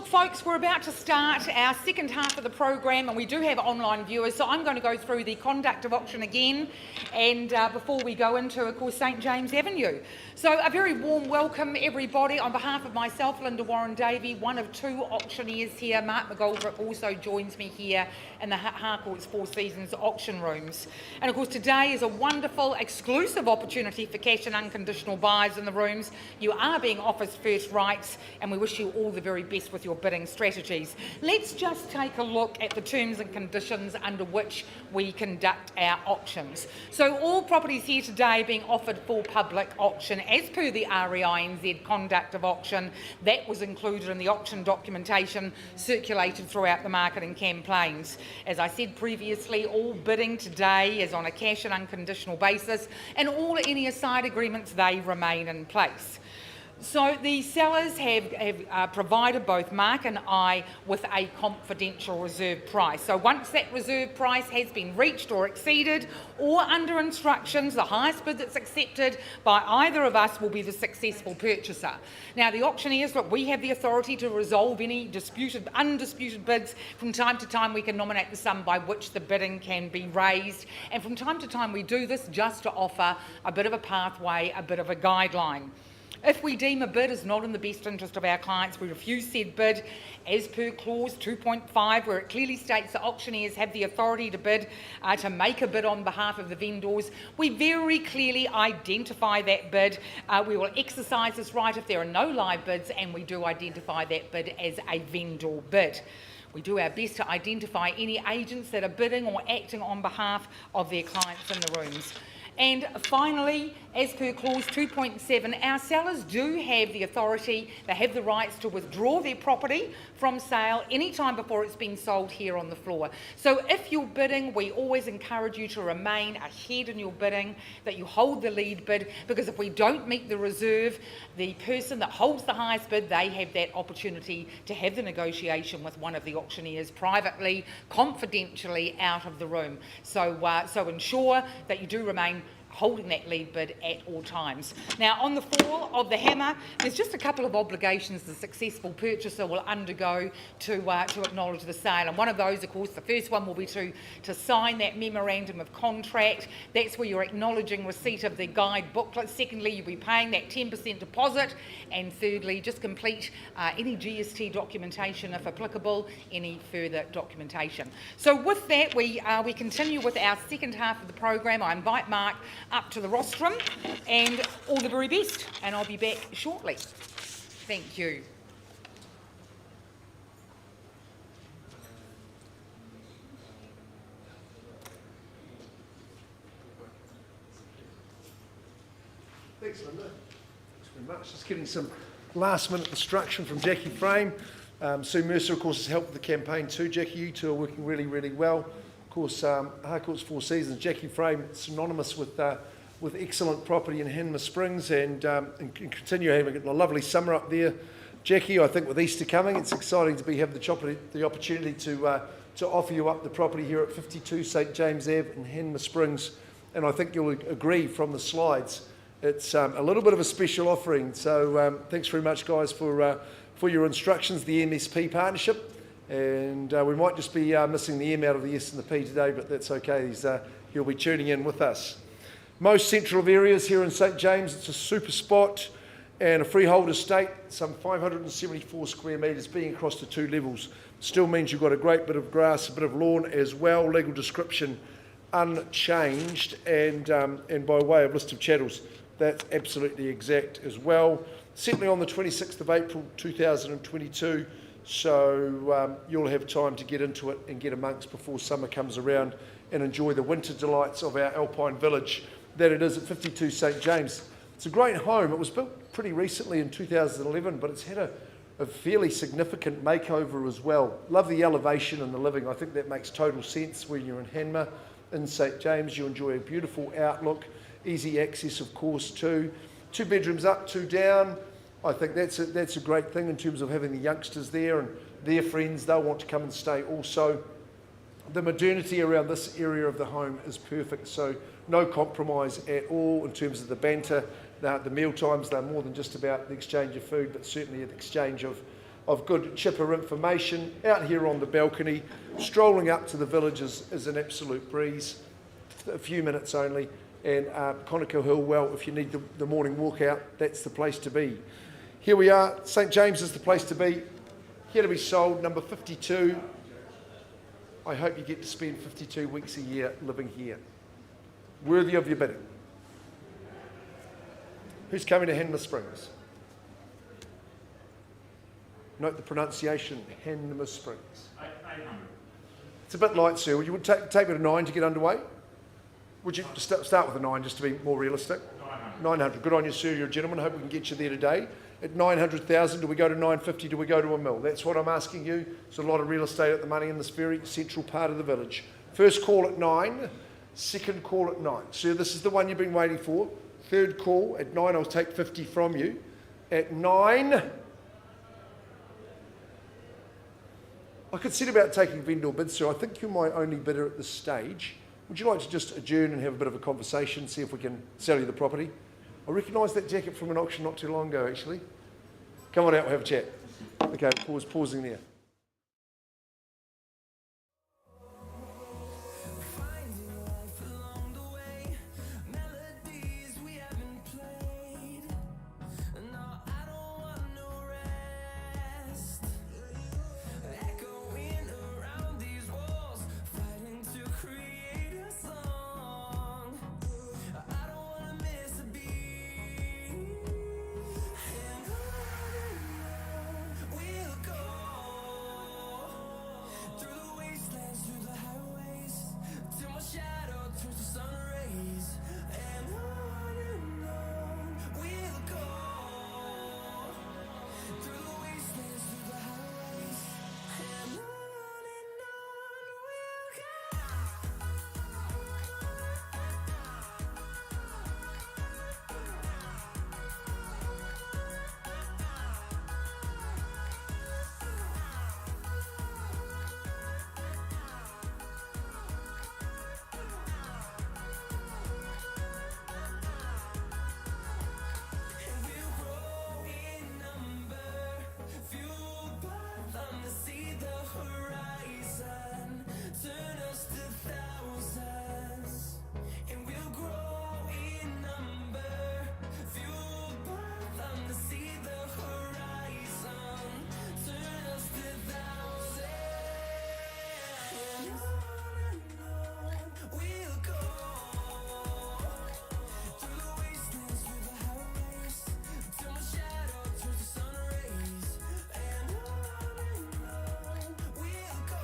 Look, folks, we're about to start our second half of the program, and we do have online viewers, so I'm going to go through the conduct of auction again, and before we go into, of course, St James Avenue. So a very warm welcome, everybody. On behalf of myself, Linda Warren-Davey, one of two auctioneers here, Mark McGoldrick also joins me here in the Harcourts Four Seasons auction rooms. And of course, today is a wonderful, exclusive opportunity for cash and unconditional buyers in the rooms. You are being offered first rights, and we wish you all the very best with your bidding strategies. Let's just take a look at the terms and conditions under which we conduct our auctions. So all properties here today being offered for public auction as per the REINZ conduct of auction. That was included in the auction documentation circulated throughout the marketing campaigns. As I said previously, all bidding today is on a cash and unconditional basis, and all any aside agreements, they remain in place. So the sellers have provided both Mark and I with a confidential reserve price. So once that reserve price has been reached or exceeded, or under instructions, the highest bid that's accepted by either of us will be the successful purchaser. Now the auctioneers, look, we have the authority to resolve any undisputed bids. From time to time we can nominate the sum by which the bidding can be raised, and from time to time we do this just to offer a bit of a pathway, a bit of a guideline. If we deem a bid is not in the best interest of our clients, we refuse said bid as per clause 2.5, where it clearly states that auctioneers have the authority to bid, to make a bid on behalf of the vendors. We very clearly identify that bid. We will exercise this right if there are no live bids, and we do identify that bid as a vendor bid. We do our best to identify any agents that are bidding or acting on behalf of their clients in the rooms. And finally, as per clause 2.7, our sellers do have the authority, they have the rights to withdraw their property from sale any time before it's been sold here on the floor. So if you're bidding, we always encourage you to remain ahead in your bidding, that you hold the lead bid, because if we don't meet the reserve, the person that holds the highest bid, they have that opportunity to have the negotiation with one of the auctioneers privately, confidentially, out of the room. So ensure that you do remain holding that lead bid at all times. Now, on the fall of the hammer, there's just a couple of obligations the successful purchaser will undergo to acknowledge the sale. And one of those, of course, the first one will be to sign that memorandum of contract. That's where you're acknowledging receipt of the guide booklet. Secondly, you'll be paying that 10% deposit. And thirdly, just complete any GST documentation if applicable, any further documentation. So with that, we continue with our second half of the program. I invite Mark up to the rostrum, and all the very best, and I'll be back shortly. Thank you. Thanks, Linda. Thanks very much. Just getting some last minute instruction from Jackie Frame. Sue Mercer, of course, has helped with the campaign too. Jackie, you two are working really, really well. Of course, Harcourts Four Seasons, Jackie Frame, synonymous with excellent property in Hanmer Springs, and continue having a lovely summer up there. Jackie, I think with Easter coming, it's exciting to have the opportunity to offer you up the property here at 52 St James Ave in Hanmer Springs, and I think you'll agree from the slides, it's a little bit of a special offering. So thanks very much, guys, for your instructions, the MSP partnership. And we might just be missing the M out of the S and the P today, but that's okay. He'll be tuning in with us. Most central of areas here in St James, it's a super spot and a freehold estate, some 574 square metres, being across the two levels. Still means you've got a great bit of grass, a bit of lawn as well. Legal description unchanged, and by way of list of chattels, that's absolutely exact as well. Certainly on the 26th of April 2022. So you'll have time to get into it and get amongst before summer comes around and enjoy the winter delights of our alpine village that it is at 52 St James. It's a great home. It was built pretty recently in 2011, but it's had a fairly significant makeover as well. Love the elevation and the living. I think that makes total sense when you're in Hanmer, in St James. You enjoy a beautiful outlook, easy access of course too. 2 bedrooms up, 2 down. I think that's a great thing in terms of having the youngsters there and their friends. They'll want to come and stay also. The modernity around this area of the home is perfect, so no compromise at all in terms of the banter. The meal times, they're more than just about the exchange of food, but certainly the exchange of of good chipper information. Out here on the balcony, strolling up to the village is an absolute breeze. A few minutes only. And Conoco Hill, well, if you need the morning walk out, that's the place to be. Here we are. St James is the place to be. Here to be sold, number 52. I hope you get to spend 52 weeks a year living here. Worthy of your bidding. Who's coming to Hanmer Springs? Note the pronunciation, Hanmer Springs. 800. It's a bit light, sir. Would you take me to 9 to get underway? Would you start with a 9 just to be more realistic? 900. 900. Good on you, sir. You're a gentleman. Hope we can get you there today. At 900,000, do we go to 950? Do we go to a mill? That's what I'm asking you. There's a lot of real estate at the money in this very central part of the village. First call at 9. Second call at 9. Sir, this is the one you've been waiting for. Third call at 9. I'll take 50 from you. At 9. I could set about taking vendor bids, sir. I think you're my only bidder at this stage. Would you like to just adjourn and have a bit of a conversation, see if we can sell you the property? I recognise that jacket from an auction not too long ago, actually. Come on out, we'll have a chat. Okay, pausing there. Finding life along the way, melodies we haven't played. No, I don't want no rest. Echoing around these walls, fighting to create a song. I don't wanna miss a beat. And on we'll go. Through the wastelands, through the highways, till my shadow turns to sun rays. And on we'll go. Through the wastelands, through the highways, and on we'll go. And we'll grow in number, fueled by them to see the horizon, turn us to thousands. And we'll grow in number, fueled by them to see the horizon, turn us to thousands. And on we'll go. Through the wastelands, through the highways, till my shadow turns to sun rays. And on we'll go.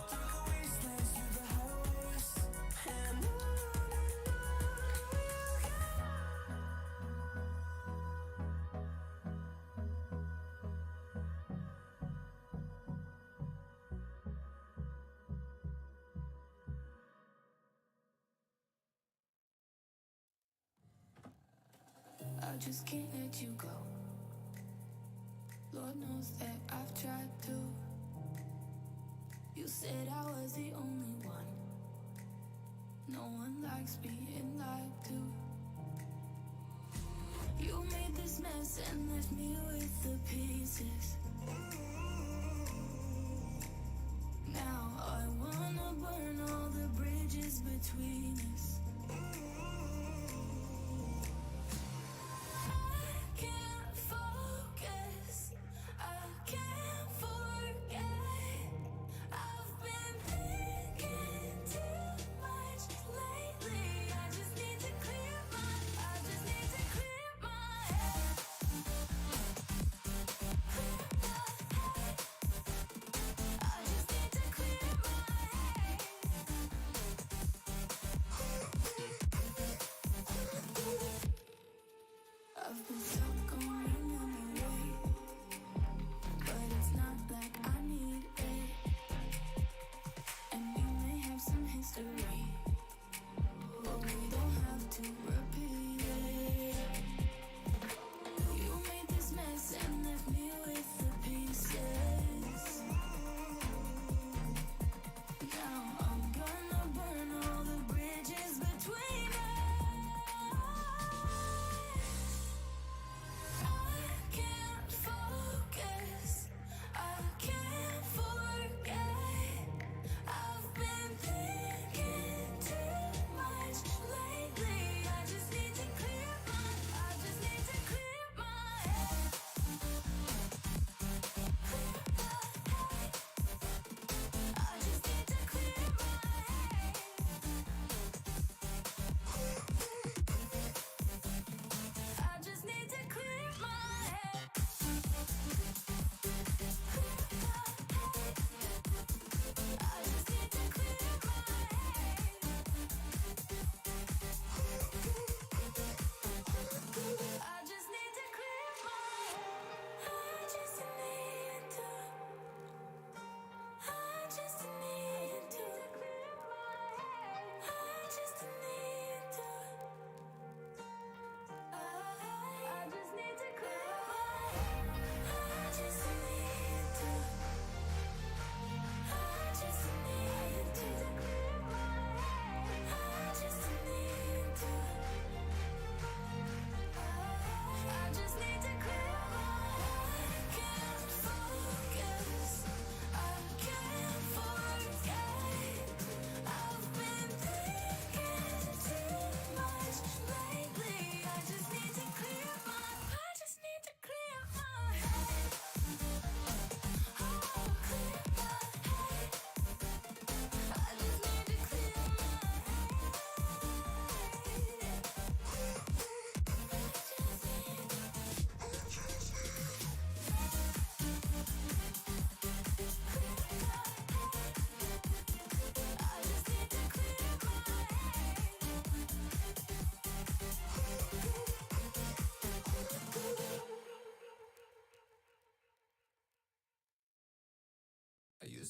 Through the wastelands, through the highways, and on we'll go. I just can't let you go. Lord knows that I've tried to. You said I was the only one. No one likes being lied to. You made this mess and left me with the pieces. Now I wanna burn all the bridges between us. I can't focus, I can't forget. I've been thinking too much lately. I just need to clear my head. Clear my head.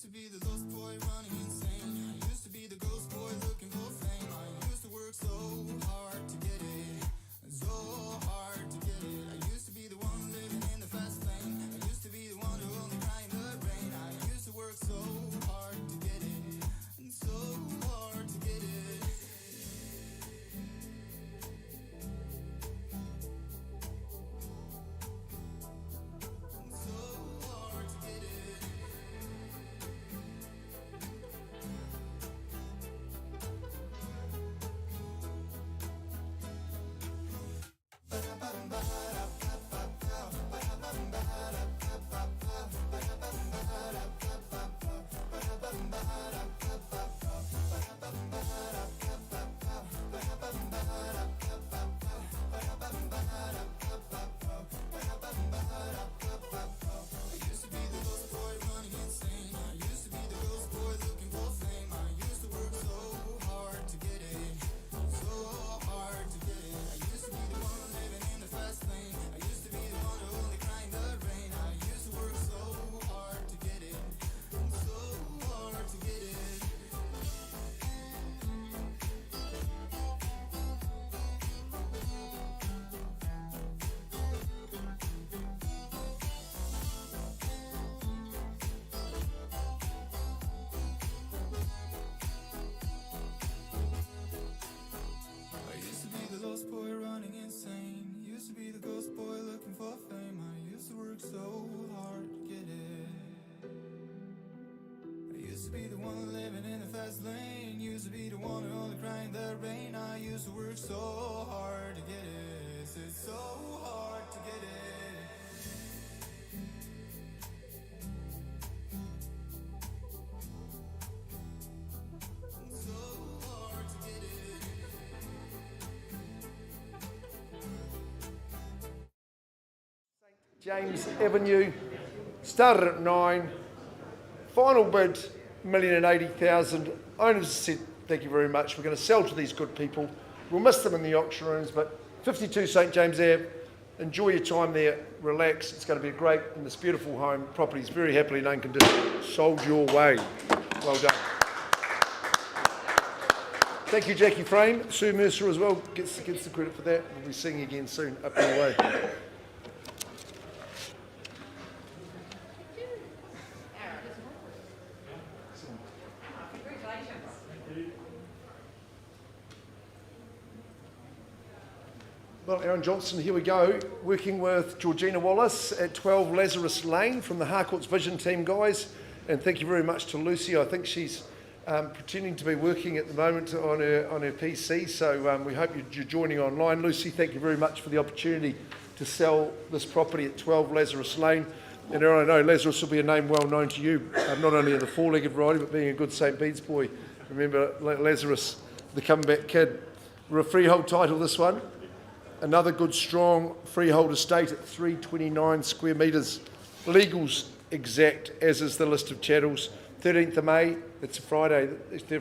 used to be the lost boy running insane. I used to be the ghost boy looking for fame. I used to work so hard to get it, so hard to get it. I used to be the one living in the fast lane. I used to be the one who only cried in the rain. I used to work so hard to get it, and so hard to get it. And so hard to get it. I used to be the ghost boy running insane. I used to be the ghost boy looking for fame. I used to work so hard to get it, so hard to get it. I used to be the one living in the fast lane. I used to be the one who only cried in the rain. I used to work so hard to get it, so hard to get it. I used to be the lost boy running insane. Used to be the ghost boy looking for fame. I used to work so hard to get it. I used to be the one living in the fast lane. Used to be the one who only cried in the rain. I used to work so hard to get it. It's so hard to get it. So hard to get it. James Avenue, started at 9, final bid 1,080,000. Owners said thank you very much, we're going to sell to these good people. We'll miss them in the auction rooms, but 52 St James Ave, enjoy your time there, relax, it's going to be great in this beautiful home. Property's very happily in own condition, sold your way. Well done. Thank you, Jackie Frame. Sue Mercer as well gets the credit for that. We'll be seeing again soon up your way. Well, Aaron Johnson, here we go, working with Georgina Wallace at 12 Lazarus Lane from the Harcourts Vision team, guys. And thank you very much to Lucy. I think she's pretending to be working at the moment on her PC, so we hope you're joining online. Lucy, thank you very much for the opportunity to sell this property at 12 Lazarus Lane. And Aaron, I know Lazarus will be a name well known to you, not only in the four-legged variety, but being a good St Bede's boy. Remember Lazarus, the comeback kid. We're a freehold title, this one. Another good, strong freehold estate at 329 square metres. Legals exact, as is the list of chattels. 13th of May, it's a Friday.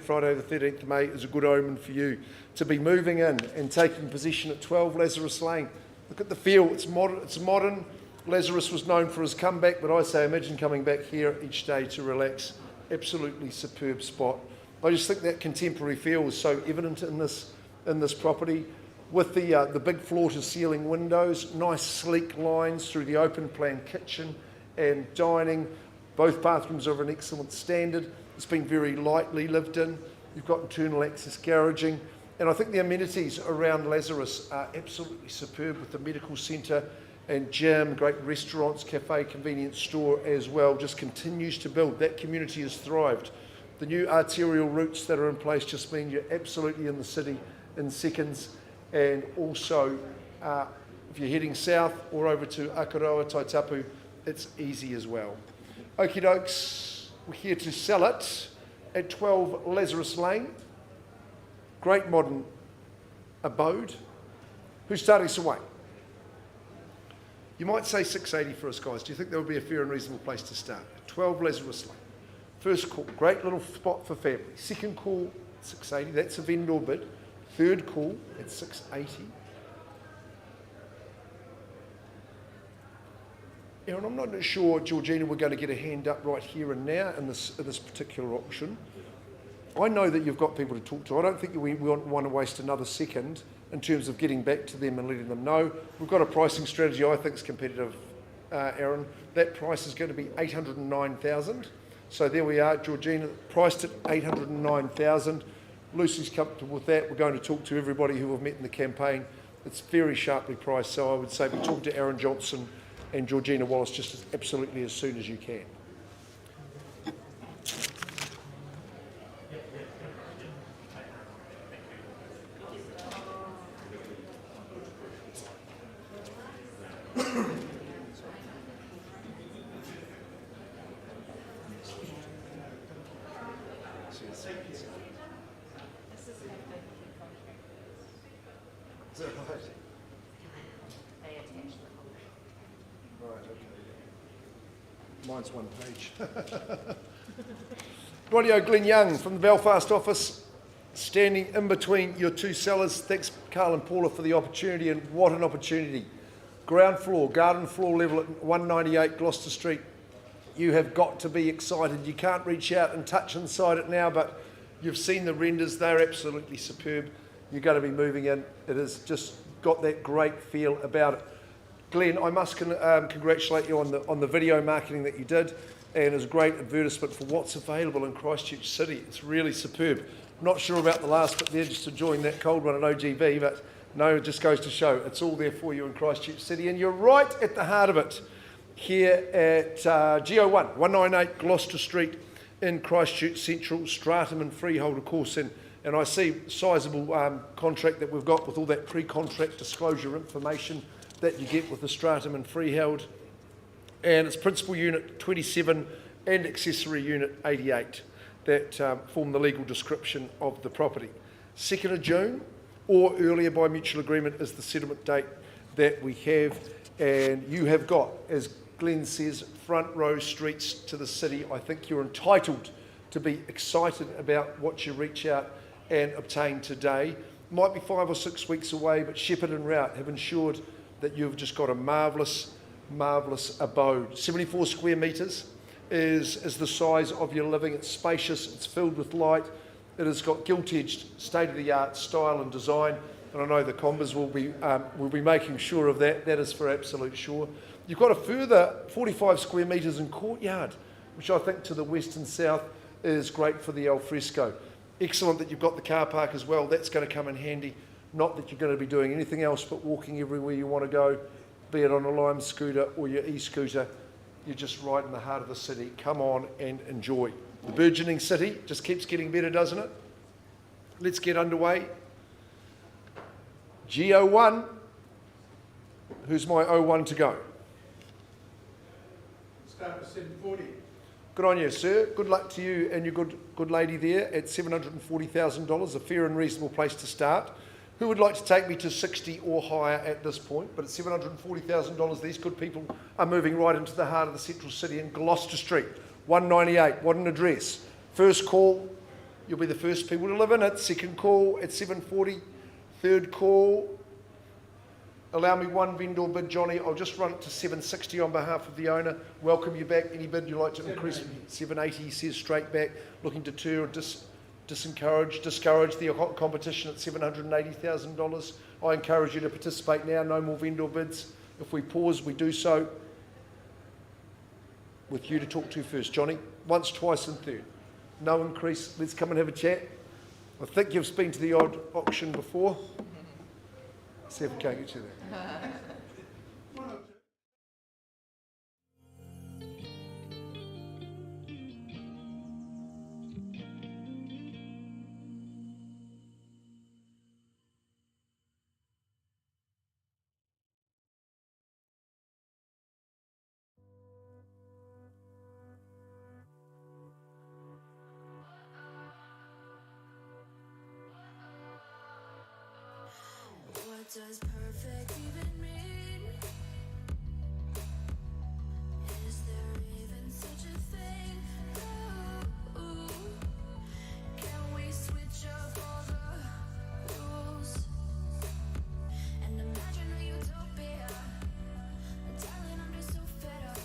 Friday the 13th of May is a good omen for you to be moving in and taking possession at 12 Lazarus Lane. Look at the feel, it's modern. Lazarus was known for his comeback, but I say imagine coming back here each day to relax. Absolutely superb spot. I just think that contemporary feel is so evident in this property. With the big floor-to-ceiling windows, nice sleek lines through the open-plan kitchen and dining. Both bathrooms are of an excellent standard. It's been very lightly lived in. You've got internal access garaging. And I think the amenities around Lazarus are absolutely superb with the medical centre and gym, great restaurants, cafe, convenience store as well. Just continues to build. That community has thrived. The new arterial routes that are in place just mean you're absolutely in the city in seconds. And also, if you're heading south or over to Akaroa, Taitapu, it's easy as well. Okie dokes, we're here to sell it at 12 Lazarus Lane. Great modern abode. Who's starting us away? You might say 680 for us, guys. Do you think that would be a fair and reasonable place to start? 12 Lazarus Lane. First call, great little spot for family. Second call, 680. That's a vendor bid. Third call at 680. Aaron, I'm not sure, Georgina, we're going to get a hand up right here and now in this particular auction. I know that you've got people to talk to. I don't think we want to waste another second in terms of getting back to them and letting them know. We've got a pricing strategy I think is competitive, Aaron. That price is going to be $809,000. So there we are, Georgina, priced at $809,000. Lucy's comfortable with that. We're going to talk to everybody who we've met in the campaign. It's very sharply priced, so I would say we talk to Aaron Johnson and Georgina Wallace just absolutely as soon as you can. Is that right? Right, okay. Mine's one page. Rightio, Glenn Young from the Belfast office, standing in between your two sellers. Thanks, Carl and Paula, for the opportunity, and what an opportunity. Ground floor, garden floor level at 198 Gloucester Street. You have got to be excited. You can't reach out and touch inside it now, but you've seen the renders. They're absolutely superb. You're going to be moving in. It has just got that great feel about it. Glenn, I must congratulate you on the video marketing that you did, and it's a great advertisement for what's available in Christchurch City. It's really superb. Not sure about the last bit there, just enjoying that cold one at OGV, but no, it just goes to show it's all there for you in Christchurch City, and you're right at the heart of it here at GO1, 198 Gloucester Street in Christchurch Central, Stratum and Freehold, of course, and I see sizable contract that we've got with all that pre-contract disclosure information that you get with the Stratum and Freehold, and it's principal unit 27 and accessory unit 88 that form the legal description of the property. 2nd of June or earlier by mutual agreement is the settlement date that we have, and you have got, as Glenn says, front row streets to the city. I think you're entitled to be excited about what you reach out and obtain today. Might be 5 or 6 weeks away, but Shepherd and Rout have ensured that you've just got a marvellous, marvellous abode. 74 square metres is the size of your living. It's spacious, it's filled with light. It has got gilt-edged, state-of-the-art style and design, and I know the Combers will be making sure of that. That is for absolute sure. You've got a further 45 square metres in courtyard, which I think to the west and south is great for the alfresco. Excellent that you've got the car park as well. That's going to come in handy. Not that you're going to be doing anything else but walking everywhere you want to go, be it on a Lime scooter or your e-scooter. You're just right in the heart of the city. Come on and enjoy. The burgeoning city just keeps getting better, doesn't it? Let's get underway. GO1. Who's my 01 to go? Start with 740. Good on you, sir. Good luck to you and your good lady there at $740,000, a fair and reasonable place to start. Who would like to take me to 60 or higher at this point? But at $740,000, these good people are moving right into the heart of the central city in Gloucester Street, 198. What an address. First call, you'll be the first people to live in it. Second call at 740. Third call, allow me one vendor bid, Johnny. I'll just run it to 760 on behalf of the owner. Welcome you back. Any bid you'd like to increase? 780, he says straight back. Looking to deter or discourage the competition at $780,000. I encourage you to participate now. No more vendor bids. If we pause, we do so with you to talk to first. Johnny, once, twice and third. No increase. Let's come and have a chat. I think you've been to the odd auction before. See if we can't get you there. What does perfect even mean? Is there even such a thing? Ooh, can we switch up all the rules and imagine a utopia? Darling, I'm just so fed up.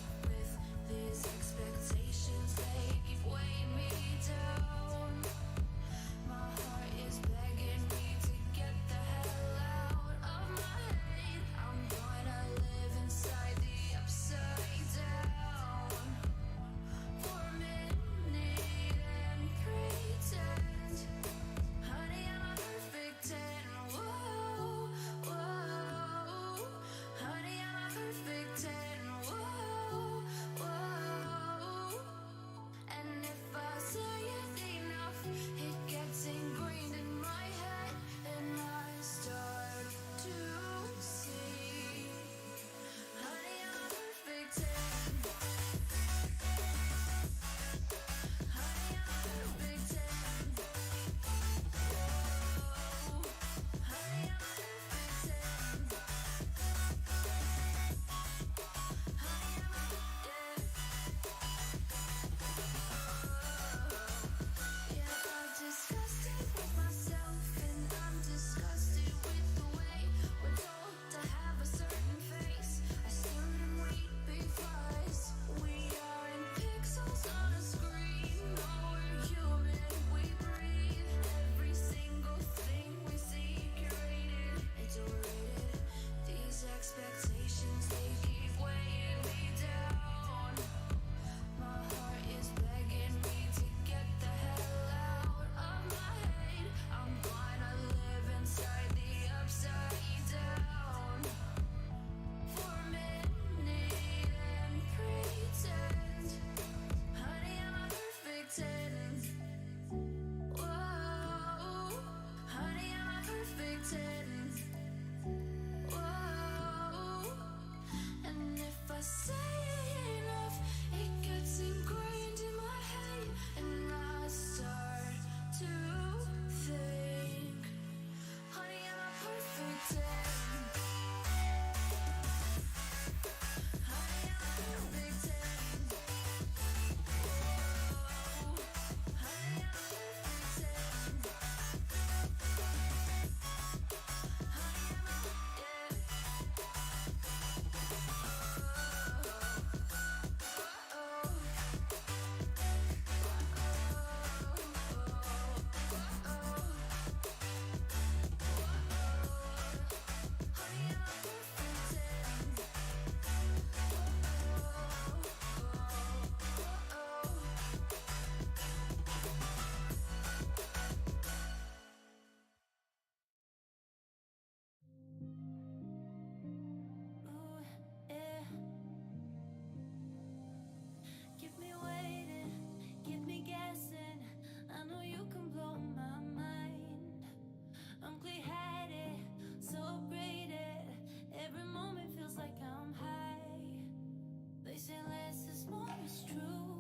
is true.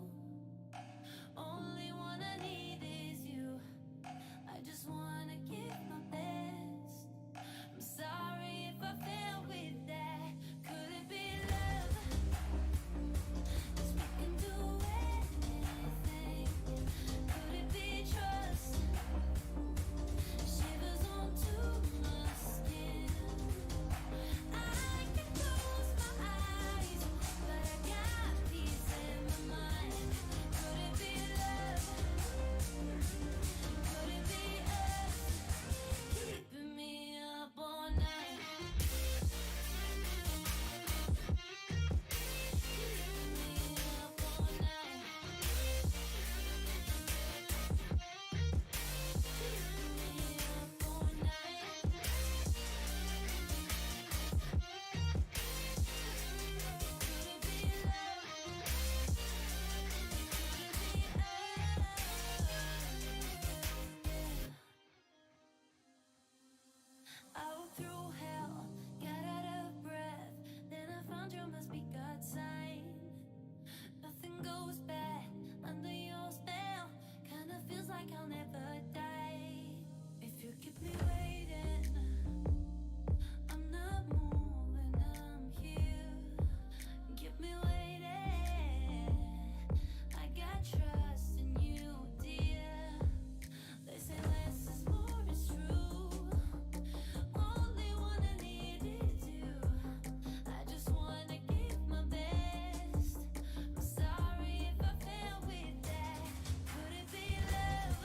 Only one I need is you. I just wanna give my best. I'm sorry if I fail with that. Could it be love? 'Cause we can do anything. Could it be trust? Shivers onto my skin. I can close my eyes, but I got peace in my mind. Could it be love? Could it be us? Keeping me up all night. Keeping me up all night. Keeping me up all night. Could it be love? Could it be us? I walked through hell, got out of breath. Then I found you must be God's sign. Nothing goes bad under your spell. Kinda feels like I'll never die. If you keep me waiting, I'm not moving, I'm here. Keep me waiting. I got trust in you, dear. They say less is more, it's true. Only one I need is you. I just wanna give my best. I'm sorry if I fail with that. Could it be love?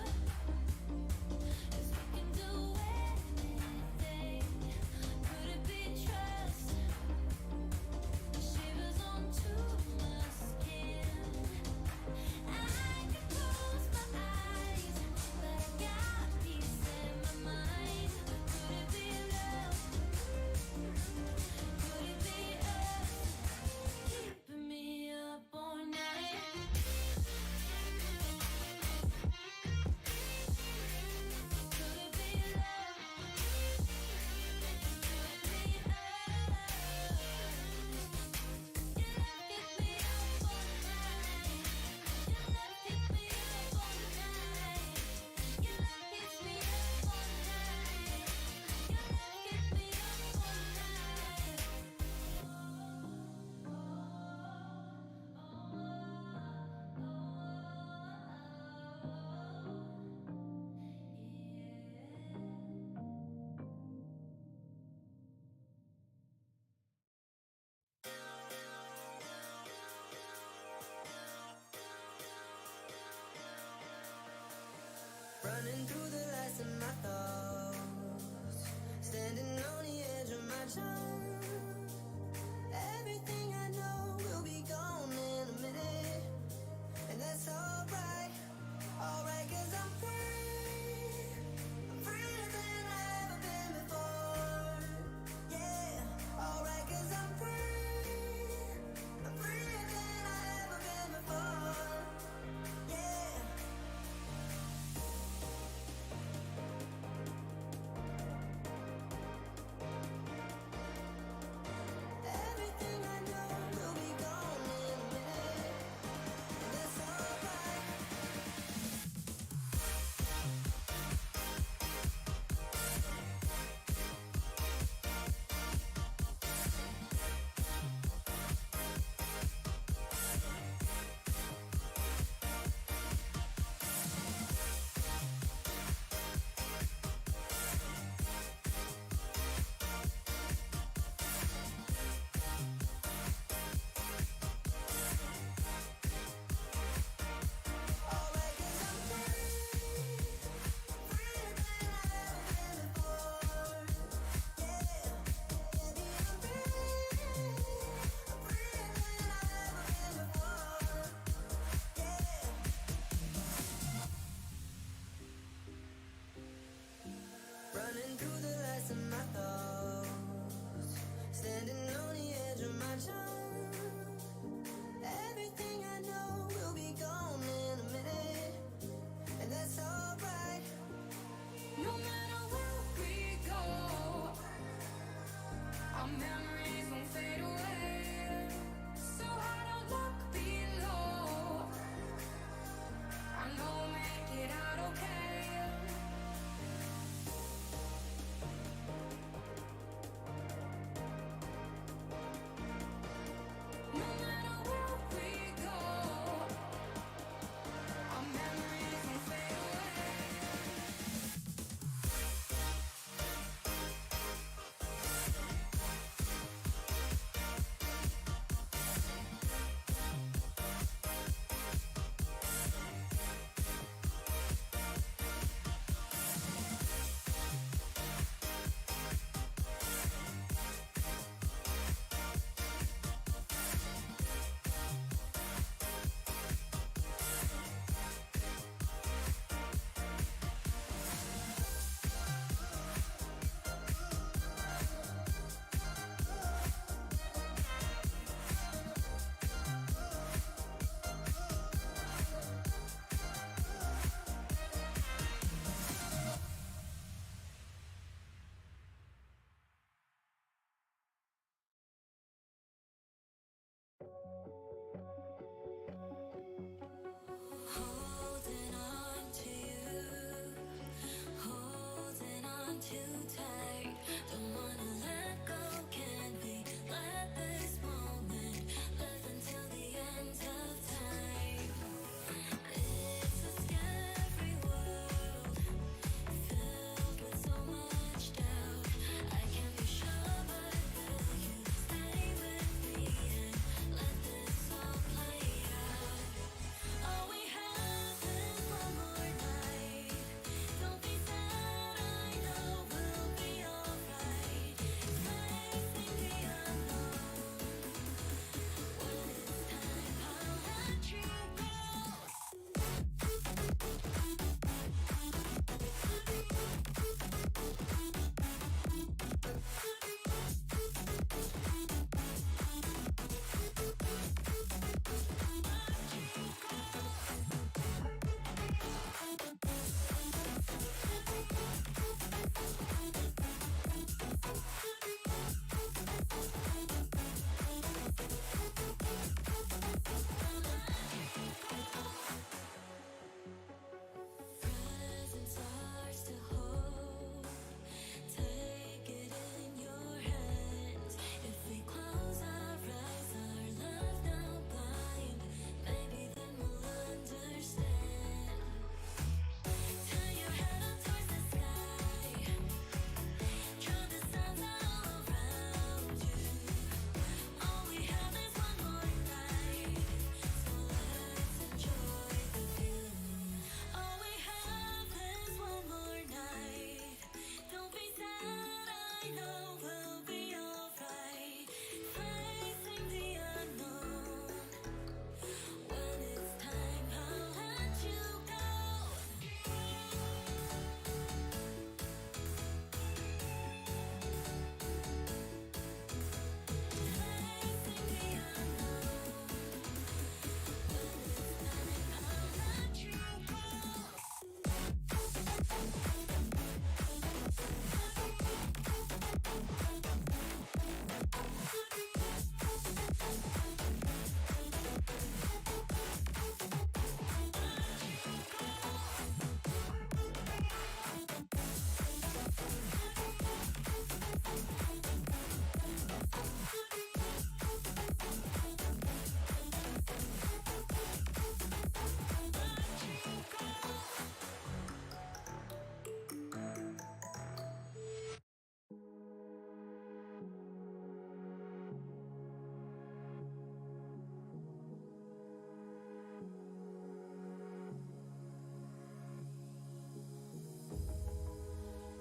tight. Don't wanna let go, can't be. Let this moment live until the end of time. It's a scary world, filled with so much doubt. I can't be sure, but will you stay with me and let this all play out? All we have is one more night. Don't be sad, I know we'll be alright. Facing the unknown. When it's time, I'll let you go. Presents ours to hold. Take it in your hands. If we close our eyes, our love now blind, maybe then we'll understand. Turn your head up towards the sky. Drown the sounds all around you. All we have is one more night, so let's enjoy the view. All we have is one more night. Don't be sad, I know we'll be alright. Facing the unknown. When it's time, I'll let you go. Facing the unknown. When it's time, I'll let you go.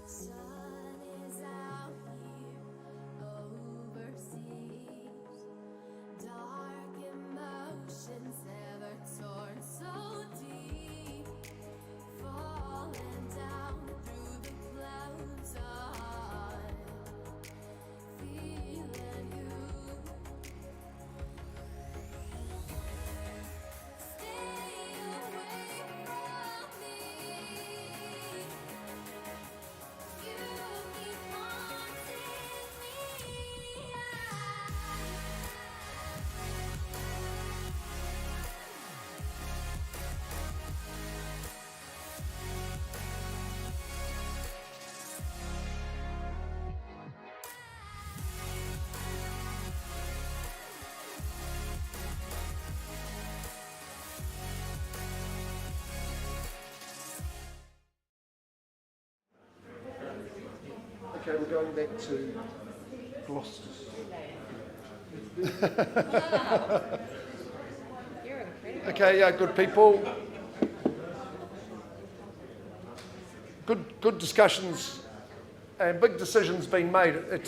Sun is out here overseas. Dark emotions never torn so deep. Falling down through the clouds on. Feeling you. Stay away from me. You keep haunting me. Okay, we're going back to Gloucester. You're incredible. Okay, good people. Good discussions and big decisions being made at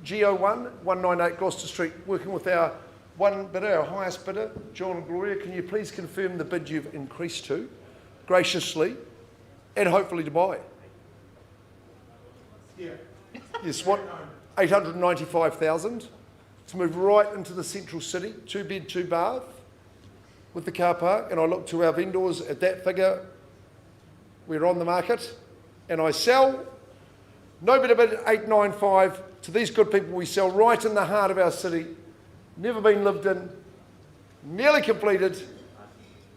GO1, 198 Gloucester Street, working with our one bidder, our highest bidder, John and Gloria. Can you please confirm the bid you've increased to, graciously, and hopefully to buy? Yeah. Yes, what? 895,000 to move right into the central city, 2-bed, 2-bath, with the car park. And I look to our vendors at that figure. We're on the market, and I sell no better bid 895 to these good people. We sell right in the heart of our city, never been lived in, nearly completed.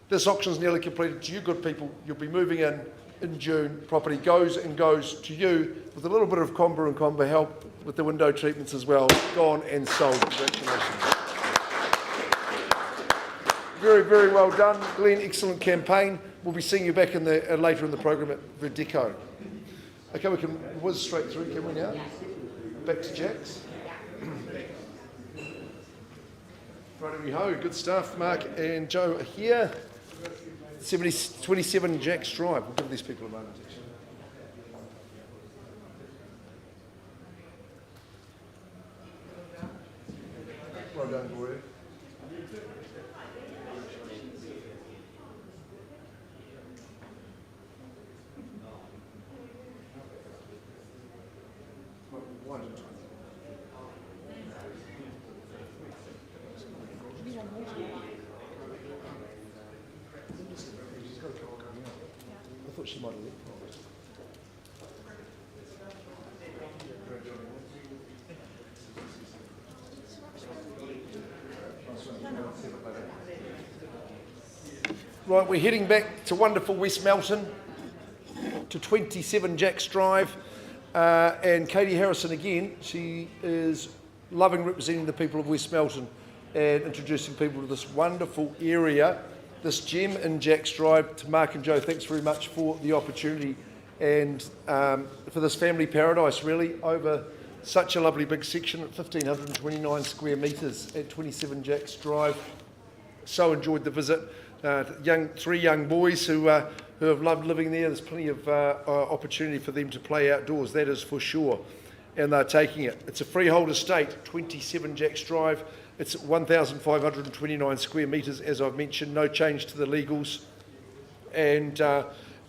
This auction's nearly completed to you good people. You'll be moving in in June. Property goes to you with a little bit of Comber help with the window treatments as well. Gone and sold. Congratulations. Very, very well done, Glenn. Excellent campaign. We'll be seeing you back later in the program at Verdico. Okay, we can whiz straight through, can we now? Back to Jack's. Righty-ho, good stuff. Mark and Joe are here. 27 Jack's Drive. We'll give these people a moment. Well done, Gloria. I thought she might have left. Right, we're heading back to wonderful West Melton, to 27 Jack's Drive, and Katie Harrison again. She is loving representing the people of West Melton and introducing people to this wonderful area, this gem in Jack's Drive. To Mark and Joe, thanks very much for the opportunity and for this family paradise, really, over such a lovely big section at 1,529 square metres at 27 Jack's Drive. So enjoyed the visit. Three young boys who have loved living there. There's plenty of opportunity for them to play outdoors, that is for sure, and they're taking it. It's a freehold estate, 27 Jack's Drive. It's 1,529 square metres, as I've mentioned. No change to the legals. And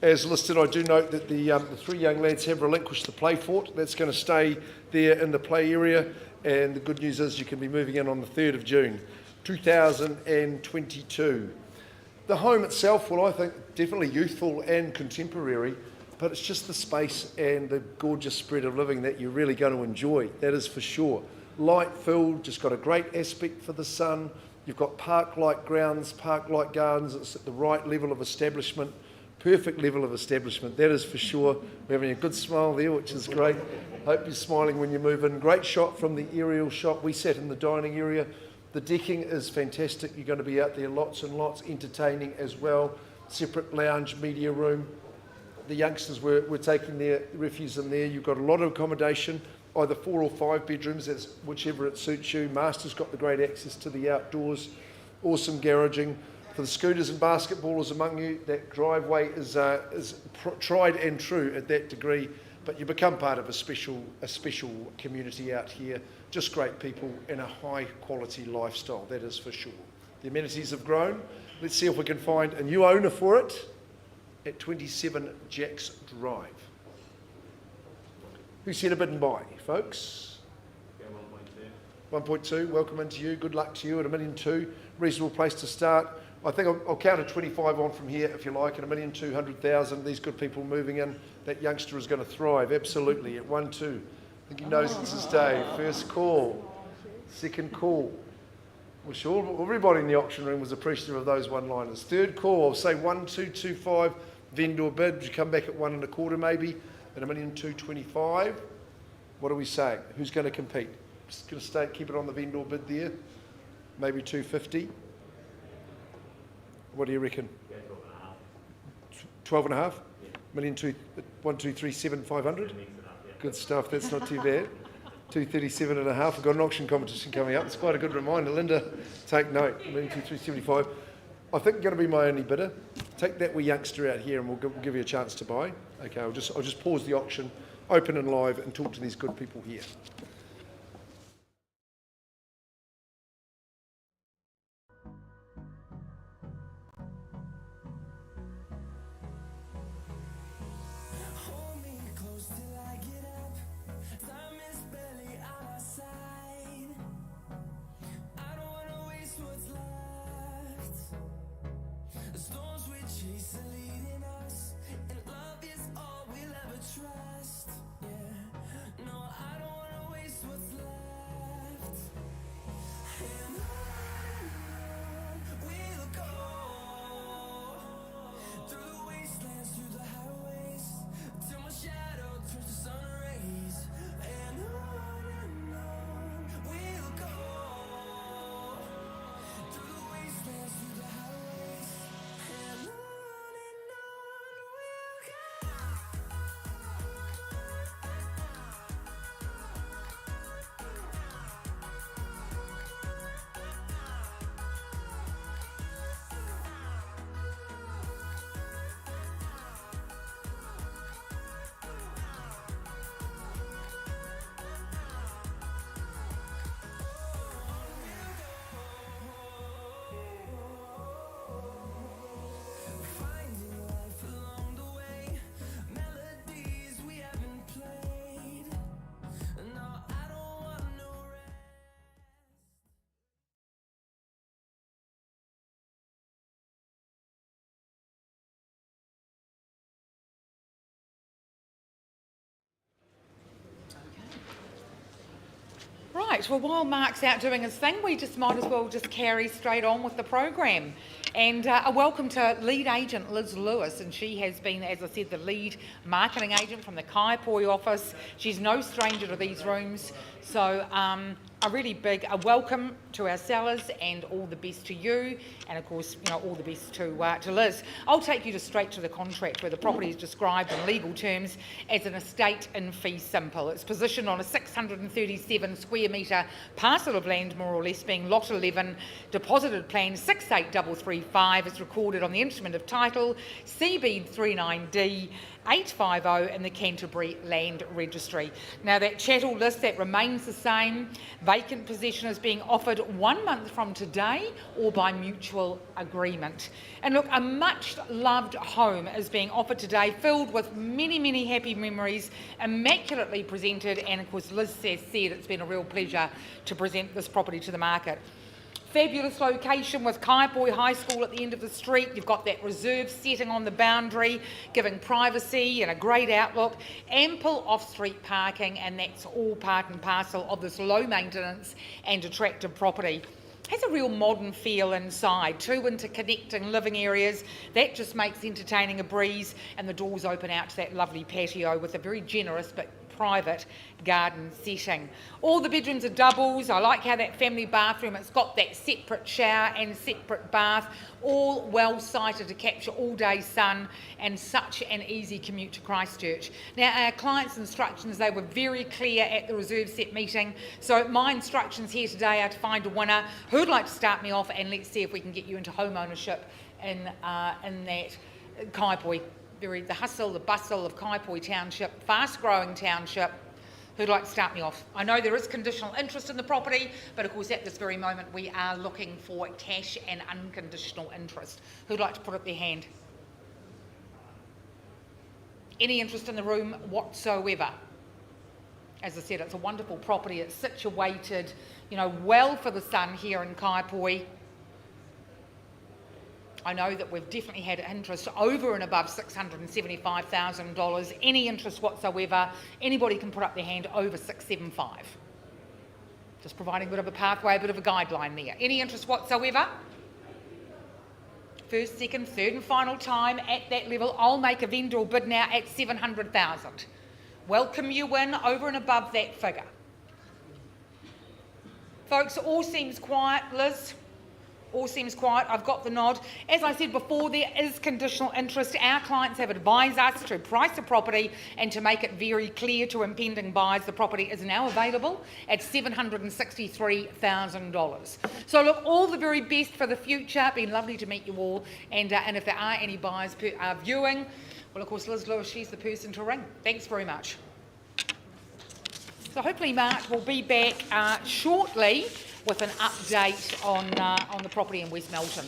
as listed, I do note that the three young lads have relinquished the play fort. That's going to stay there in the play area. And the good news is you can be moving in on the 3rd of June, 2022. The home itself, well, I think definitely youthful and contemporary, but it's just the space and the gorgeous spread of living that you're really going to enjoy. That is for sure. Light filled, just got a great aspect for the sun. You've got park-like grounds, park-like gardens. It's at the right level of establishment, perfect level of establishment, that is for sure. We're having a good smile there, which is great. Hope you're smiling when you move in. Great shot from the aerial shot. We sat in the dining area. The decking is fantastic. You're going to be out there lots and lots, entertaining as well. Separate lounge, media room. The youngsters were taking their refuse in there. You've got a lot of accommodation, either 4 or 5 bedrooms, that's whichever it suits you. Master's got the great access to the outdoors. Awesome garaging. For the scooters and basketballers among you, that driveway is tried and true at that degree, but you become part of a special community out here. Just great people and a high quality lifestyle, that is for sure. The amenities have grown. Let's see if we can find a new owner for it at 27 Jack's Drive. Who's here to bid and buy, folks? 1.2, welcome into you. Good luck to you at 1,200,000. Reasonable place to start. I think I'll count a 25 on from here if you like, at 1,200,000. These good people moving in. That youngster is going to thrive, absolutely, at 1.2. I think he knows it's his day. First call, second call. Well, sure, everybody in the auction room was appreciative of those one-liners. Third call, I'll say 1,225, vendor bid. You come back at 1.25 maybe, at 1,225,000. What are we saying? Who's going to compete? Just going to keep it on the vendor bid there. Maybe 250. What do you reckon? 12.5. 12.5? Yeah. 1,237,500. Good stuff. That's not too bad. 237.5. We've got an auction competition coming up. It's quite a good reminder. Linda, take note. 1,275. I think you're going to be my only bidder. Take that wee youngster out here, and we'll give you a chance to buy. Okay. I'll just pause the auction, open and live, and talk to these good people here. Hold me close till I get up. Time is barely on our side. I don't wanna waste what's left. The storms we chase are leading us, and love is all we'll ever trust. Yeah, no, I don't wanna waste Right, well, while Mark's out doing his thing, we just might as well just carry straight on with the program. And a welcome to lead agent Liz Lewis, and she has been, as I said, the lead marketing agent from the Kaipoi office. She's no stranger to these rooms, so a really big welcome to our sellers and all the best to you, and of course, you know, all the best to Liz. I'll take you straight to the contract where the property is described in legal terms as an estate in fee simple. It's positioned on a 637 square metre parcel of land, more or less, being lot 11, deposited plan 68335 is recorded on the instrument of title CB 39D 850 in the Canterbury Land Registry. Now that chattel list, that remains the same. Vacant possession is being offered 1 month from today or by mutual agreement. And look, a much loved home is being offered today, filled with many, many happy memories, immaculately presented, and of course Liz has said it's been a real pleasure to present this property to the market. Fabulous location with Kaipoi High School at the end of the street. You've got that reserve setting on the boundary, giving privacy and a great outlook. Ample off-street parking, and that's all part and parcel of this low maintenance and attractive property. Has a real modern feel inside, 2 interconnecting living areas. That just makes entertaining a breeze, and the doors open out to that lovely patio with a very generous but private garden setting. All the bedrooms are doubles. I like how that family bathroom, it's got that separate shower and separate bath, all well sited to capture all day sun, and such an easy commute to Christchurch. Now our clients' instructions, they were very clear at the reserve set meeting, so my instructions here today are to find a winner. Who'd like to start me off, and let's see if we can get you into home ownership in that Kaipoi. The hustle, the bustle of Kaipoi Township, fast-growing township. Who'd like to start me off? I know there is conditional interest in the property, but of course at this very moment we are looking for cash and unconditional interest. Who'd like to put up their hand? Any interest in the room whatsoever? As I said, it's a wonderful property. It's situated, you know, well for the sun here in Kaipoi. I know that we've definitely had interest over and above $675,000. Any interest whatsoever, anybody can put up their hand over 675. Just providing a bit of a pathway, a bit of a guideline there. Any interest whatsoever? First, second, third and final time at that level. I'll make a vendor bid now at 700,000. Welcome you in over and above that figure. Folks, it all seems quiet. Liz? All seems quiet. I've got the nod. As I said before, there is conditional interest. Our clients have advised us to price the property and to make it very clear to impending buyers the property is now available at $763,000. So look, all the very best for the future. Been lovely to meet you all. And if there are any buyers viewing, well, of course, Liz Lewis, she's the person to ring. Thanks very much. So hopefully Mark will be back shortly with an update on the property in West Melton.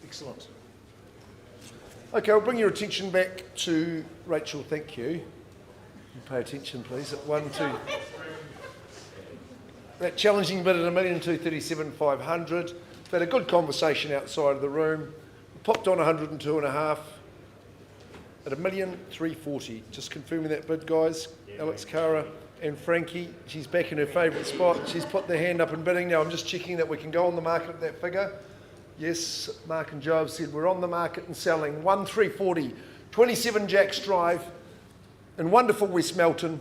Excellent. Okay, I'll bring your attention back to Rachel, thank you. You pay attention, please, at 1, 2. That challenging bid at 1,237,500. We've had a good conversation outside of the room. We popped on 102.5 at 1,340,000. Just confirming that bid, guys. Alex, Cara and Frankie, she's back in her favourite spot. She's put their hand up and bidding. Now I'm just checking that we can go on the market at that figure. Yes, Mark and Joe have said we're on the market and selling. 1,340, 27 Jacks Drive in wonderful West Melton.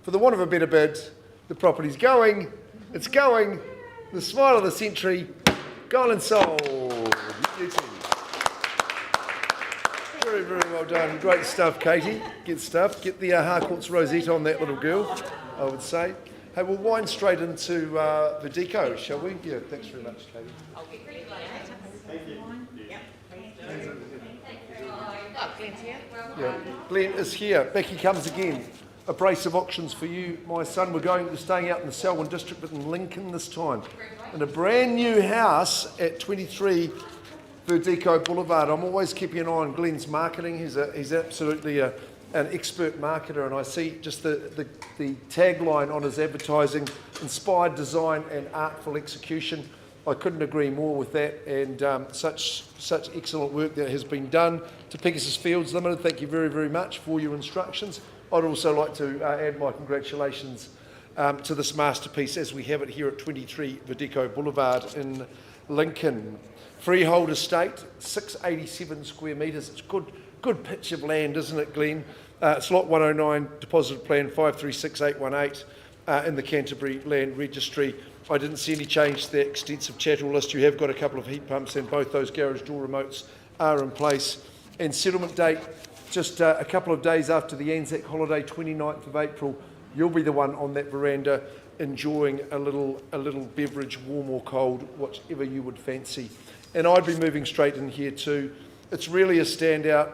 For the want of a better bid, the property's going, it's going, the smile of the century, gone and sold. You too. Very, very well done. Great stuff, Katie. Good stuff. Get the Harcourts rosette on that little girl, I would say. Hey, we'll wind straight into Verdico, shall we? Yeah, thanks very much, Katie. I'll get Glenn later. Thank you. Oh, Glenn's here. Yeah, Glenn is here. Becky comes again. A brace of auctions for you, my son. We're staying out in the Selwyn district, but in Lincoln this time. In a brand new house at 23 Verdico Boulevard. I'm always keeping an eye on Glenn's marketing. He's absolutely an expert marketer, and I see just the tagline on his advertising: inspired design and artful execution. I couldn't agree more with that, and such excellent work that has been done to Pegasus Fields Limited. Thank you very, very much for your instructions. I'd also like to add my congratulations to this masterpiece as we have it here at 23 Verdico Boulevard in Lincoln. Freehold estate, 687 square metres. It's good pitch of land, isn't it, Glenn? It's lot 109, deposit plan 536818 in the Canterbury Land Registry. I didn't see any change to the extensive chattel list. You have got a couple of heat pumps, and both those garage door remotes are in place. And settlement date, just a couple of days after the Anzac holiday, 29th of April. You'll be the one on that veranda enjoying a little beverage, warm or cold, whatever you would fancy. And I'd be moving straight in here too. It's really a standout.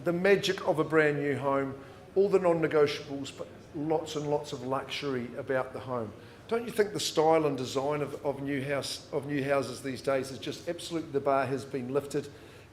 The magic of a brand new home, all the non-negotiables, but lots and lots of luxury about the home. Don't you think the style and design of new houses these days is just absolutely, the bar has been lifted?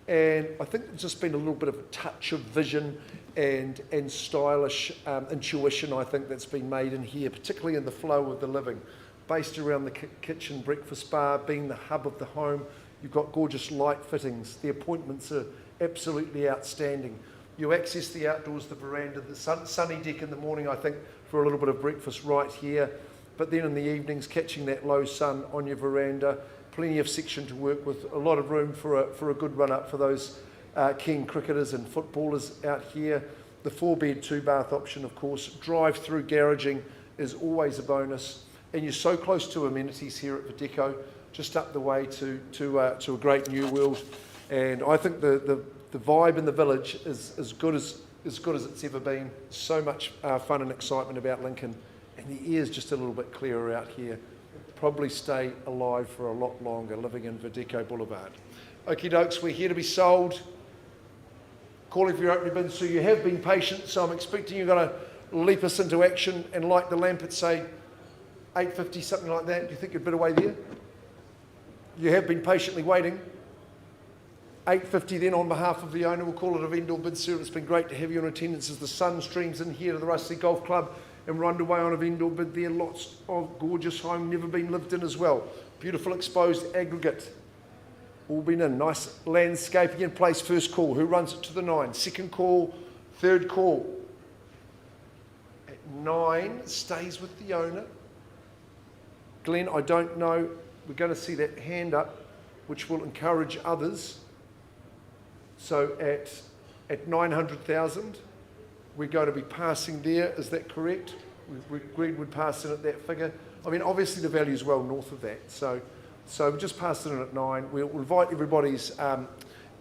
And I think there's just been a little bit of a touch of vision and stylish intuition, I think, that's been made in here, particularly in the flow of the living. Based around the kitchen breakfast bar being the hub of the home. You've got gorgeous light fittings. The appointments are absolutely outstanding. You access the outdoors, the veranda, the sunny deck in the morning, I think, for a little bit of breakfast right here. But then in the evenings, catching that low sun on your veranda, plenty of section to work with, a lot of room for a good run-up for those keen cricketers and footballers out here. The 4-bed, 2-bath option, of course. Drive-through garaging is always a bonus. And you're so close to amenities here at Verdico, just up the way to a great new world. And I think the vibe in the village is as good as it's ever been. So much fun and excitement about Lincoln. And the air's just a little bit clearer out here. Probably stay alive for a lot longer living in Verdico Boulevard. Okie dokes, we're here to be sold. Calling for your opening bids. So you have been patient, so I'm expecting you're going to leap us into action and light the lamp at, say, 8.50, something like that. Do you think you'd bid away there? You have been patiently waiting. 8.50 then on behalf of the owner. We'll call it a vendor bid, sir. It's been great to have you in attendance as the sun streams in here to the Rusty Golf Club, and we're underway on a vendor bid there. Lots of gorgeous home, never been lived in as well. Beautiful exposed aggregate. All been in. Nice landscaping in place. First call. Who runs it to the 9? Second call. Third call. At 9, stays with the owner. Glenn, I don't know. We're going to see that hand up, which will encourage others. So at 900,000, we're going to be passing there. Is that correct? We agreed we'd pass in at that figure. I mean, obviously the value is well north of that. So we just passed it in at 9. We'll invite everybody's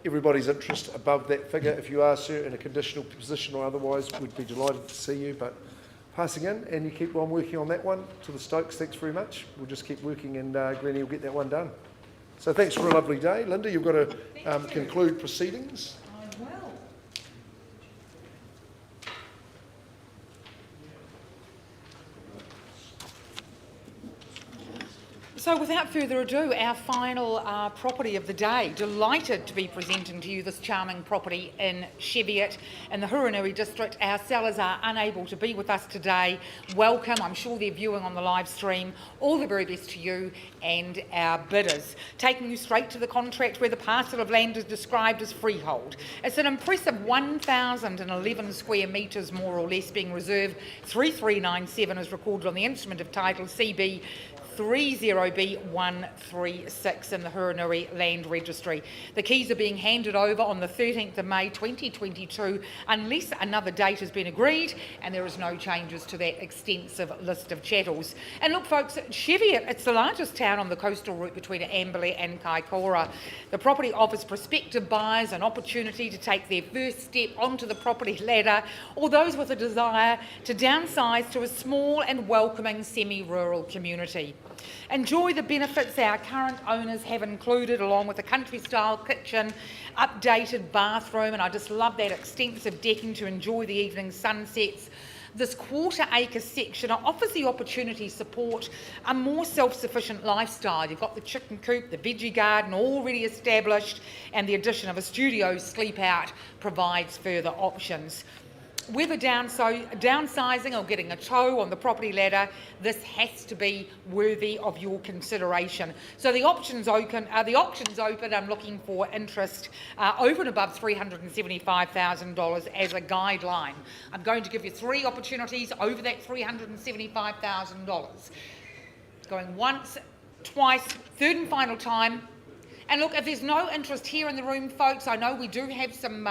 interest above that figure. If you are, sir, in a conditional position or otherwise, we'd be delighted to see you. But passing in, and you keep on working on that one to the Stokes. Thanks very much. We'll just keep working, and Glennie will get that one done. So thanks for a lovely day. Linda, you've got to conclude proceedings. I will. So without further ado, our final property of the day. Delighted to be presenting to you this charming property in Cheviot in the Huronui district. Our sellers are unable to be with us today. Welcome. I'm sure they're viewing on the live stream. All the very best to you and our bidders. Taking you straight to the contract where the parcel of land is described as freehold. It's an impressive 1,011 square metres more or less, being reserved 3397 is recorded on the instrument of title CB 30B136 in the Huronui Land Registry. The keys are being handed over on the 13th of May 2022 unless another date has been agreed and there is no changes to that extensive list of chattels. And look folks, Cheviot, it's the largest town on the coastal route between Amberley and Kaikoura. The property offers prospective buyers an opportunity to take their first step onto the property ladder, or those with a desire to downsize to a small and welcoming semi-rural community. Enjoy the benefits our current owners have included, along with a country-style kitchen, updated bathroom, and I just love that extensive decking to enjoy the evening sunsets. This quarter-acre section offers the opportunity to support a more self-sufficient lifestyle. You've got the chicken coop, the veggie garden already established, and the addition of a studio sleep-out provides further options. Whether downsizing or getting a toe on the property ladder, this has to be worthy of your consideration. So the options open. I'm looking for interest over and above $375,000 as a guideline. I'm going to give you 3 opportunities over that $375,000. Going once, twice, third and final time. And look, if there's no interest here in the room, folks, I know we do have some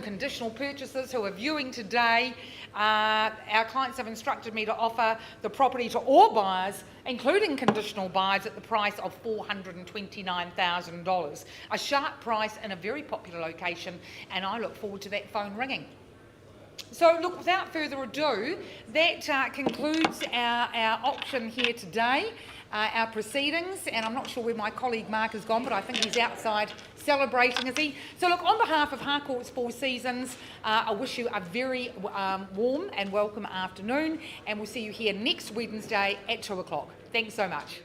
conditional purchasers who are viewing today. Our clients have instructed me to offer the property to all buyers, including conditional buyers, at the price of $429,000. A sharp price in a very popular location, and I look forward to that phone ringing. So look, without further ado, that concludes our auction here today. Our proceedings, and I'm not sure where my colleague Mark has gone, but I think he's outside celebrating, is he? So look, on behalf of Harcourts 4 Seasons, I wish you a very warm and welcome afternoon, and we'll see you here next Wednesday at 2 o'clock. Thanks so much.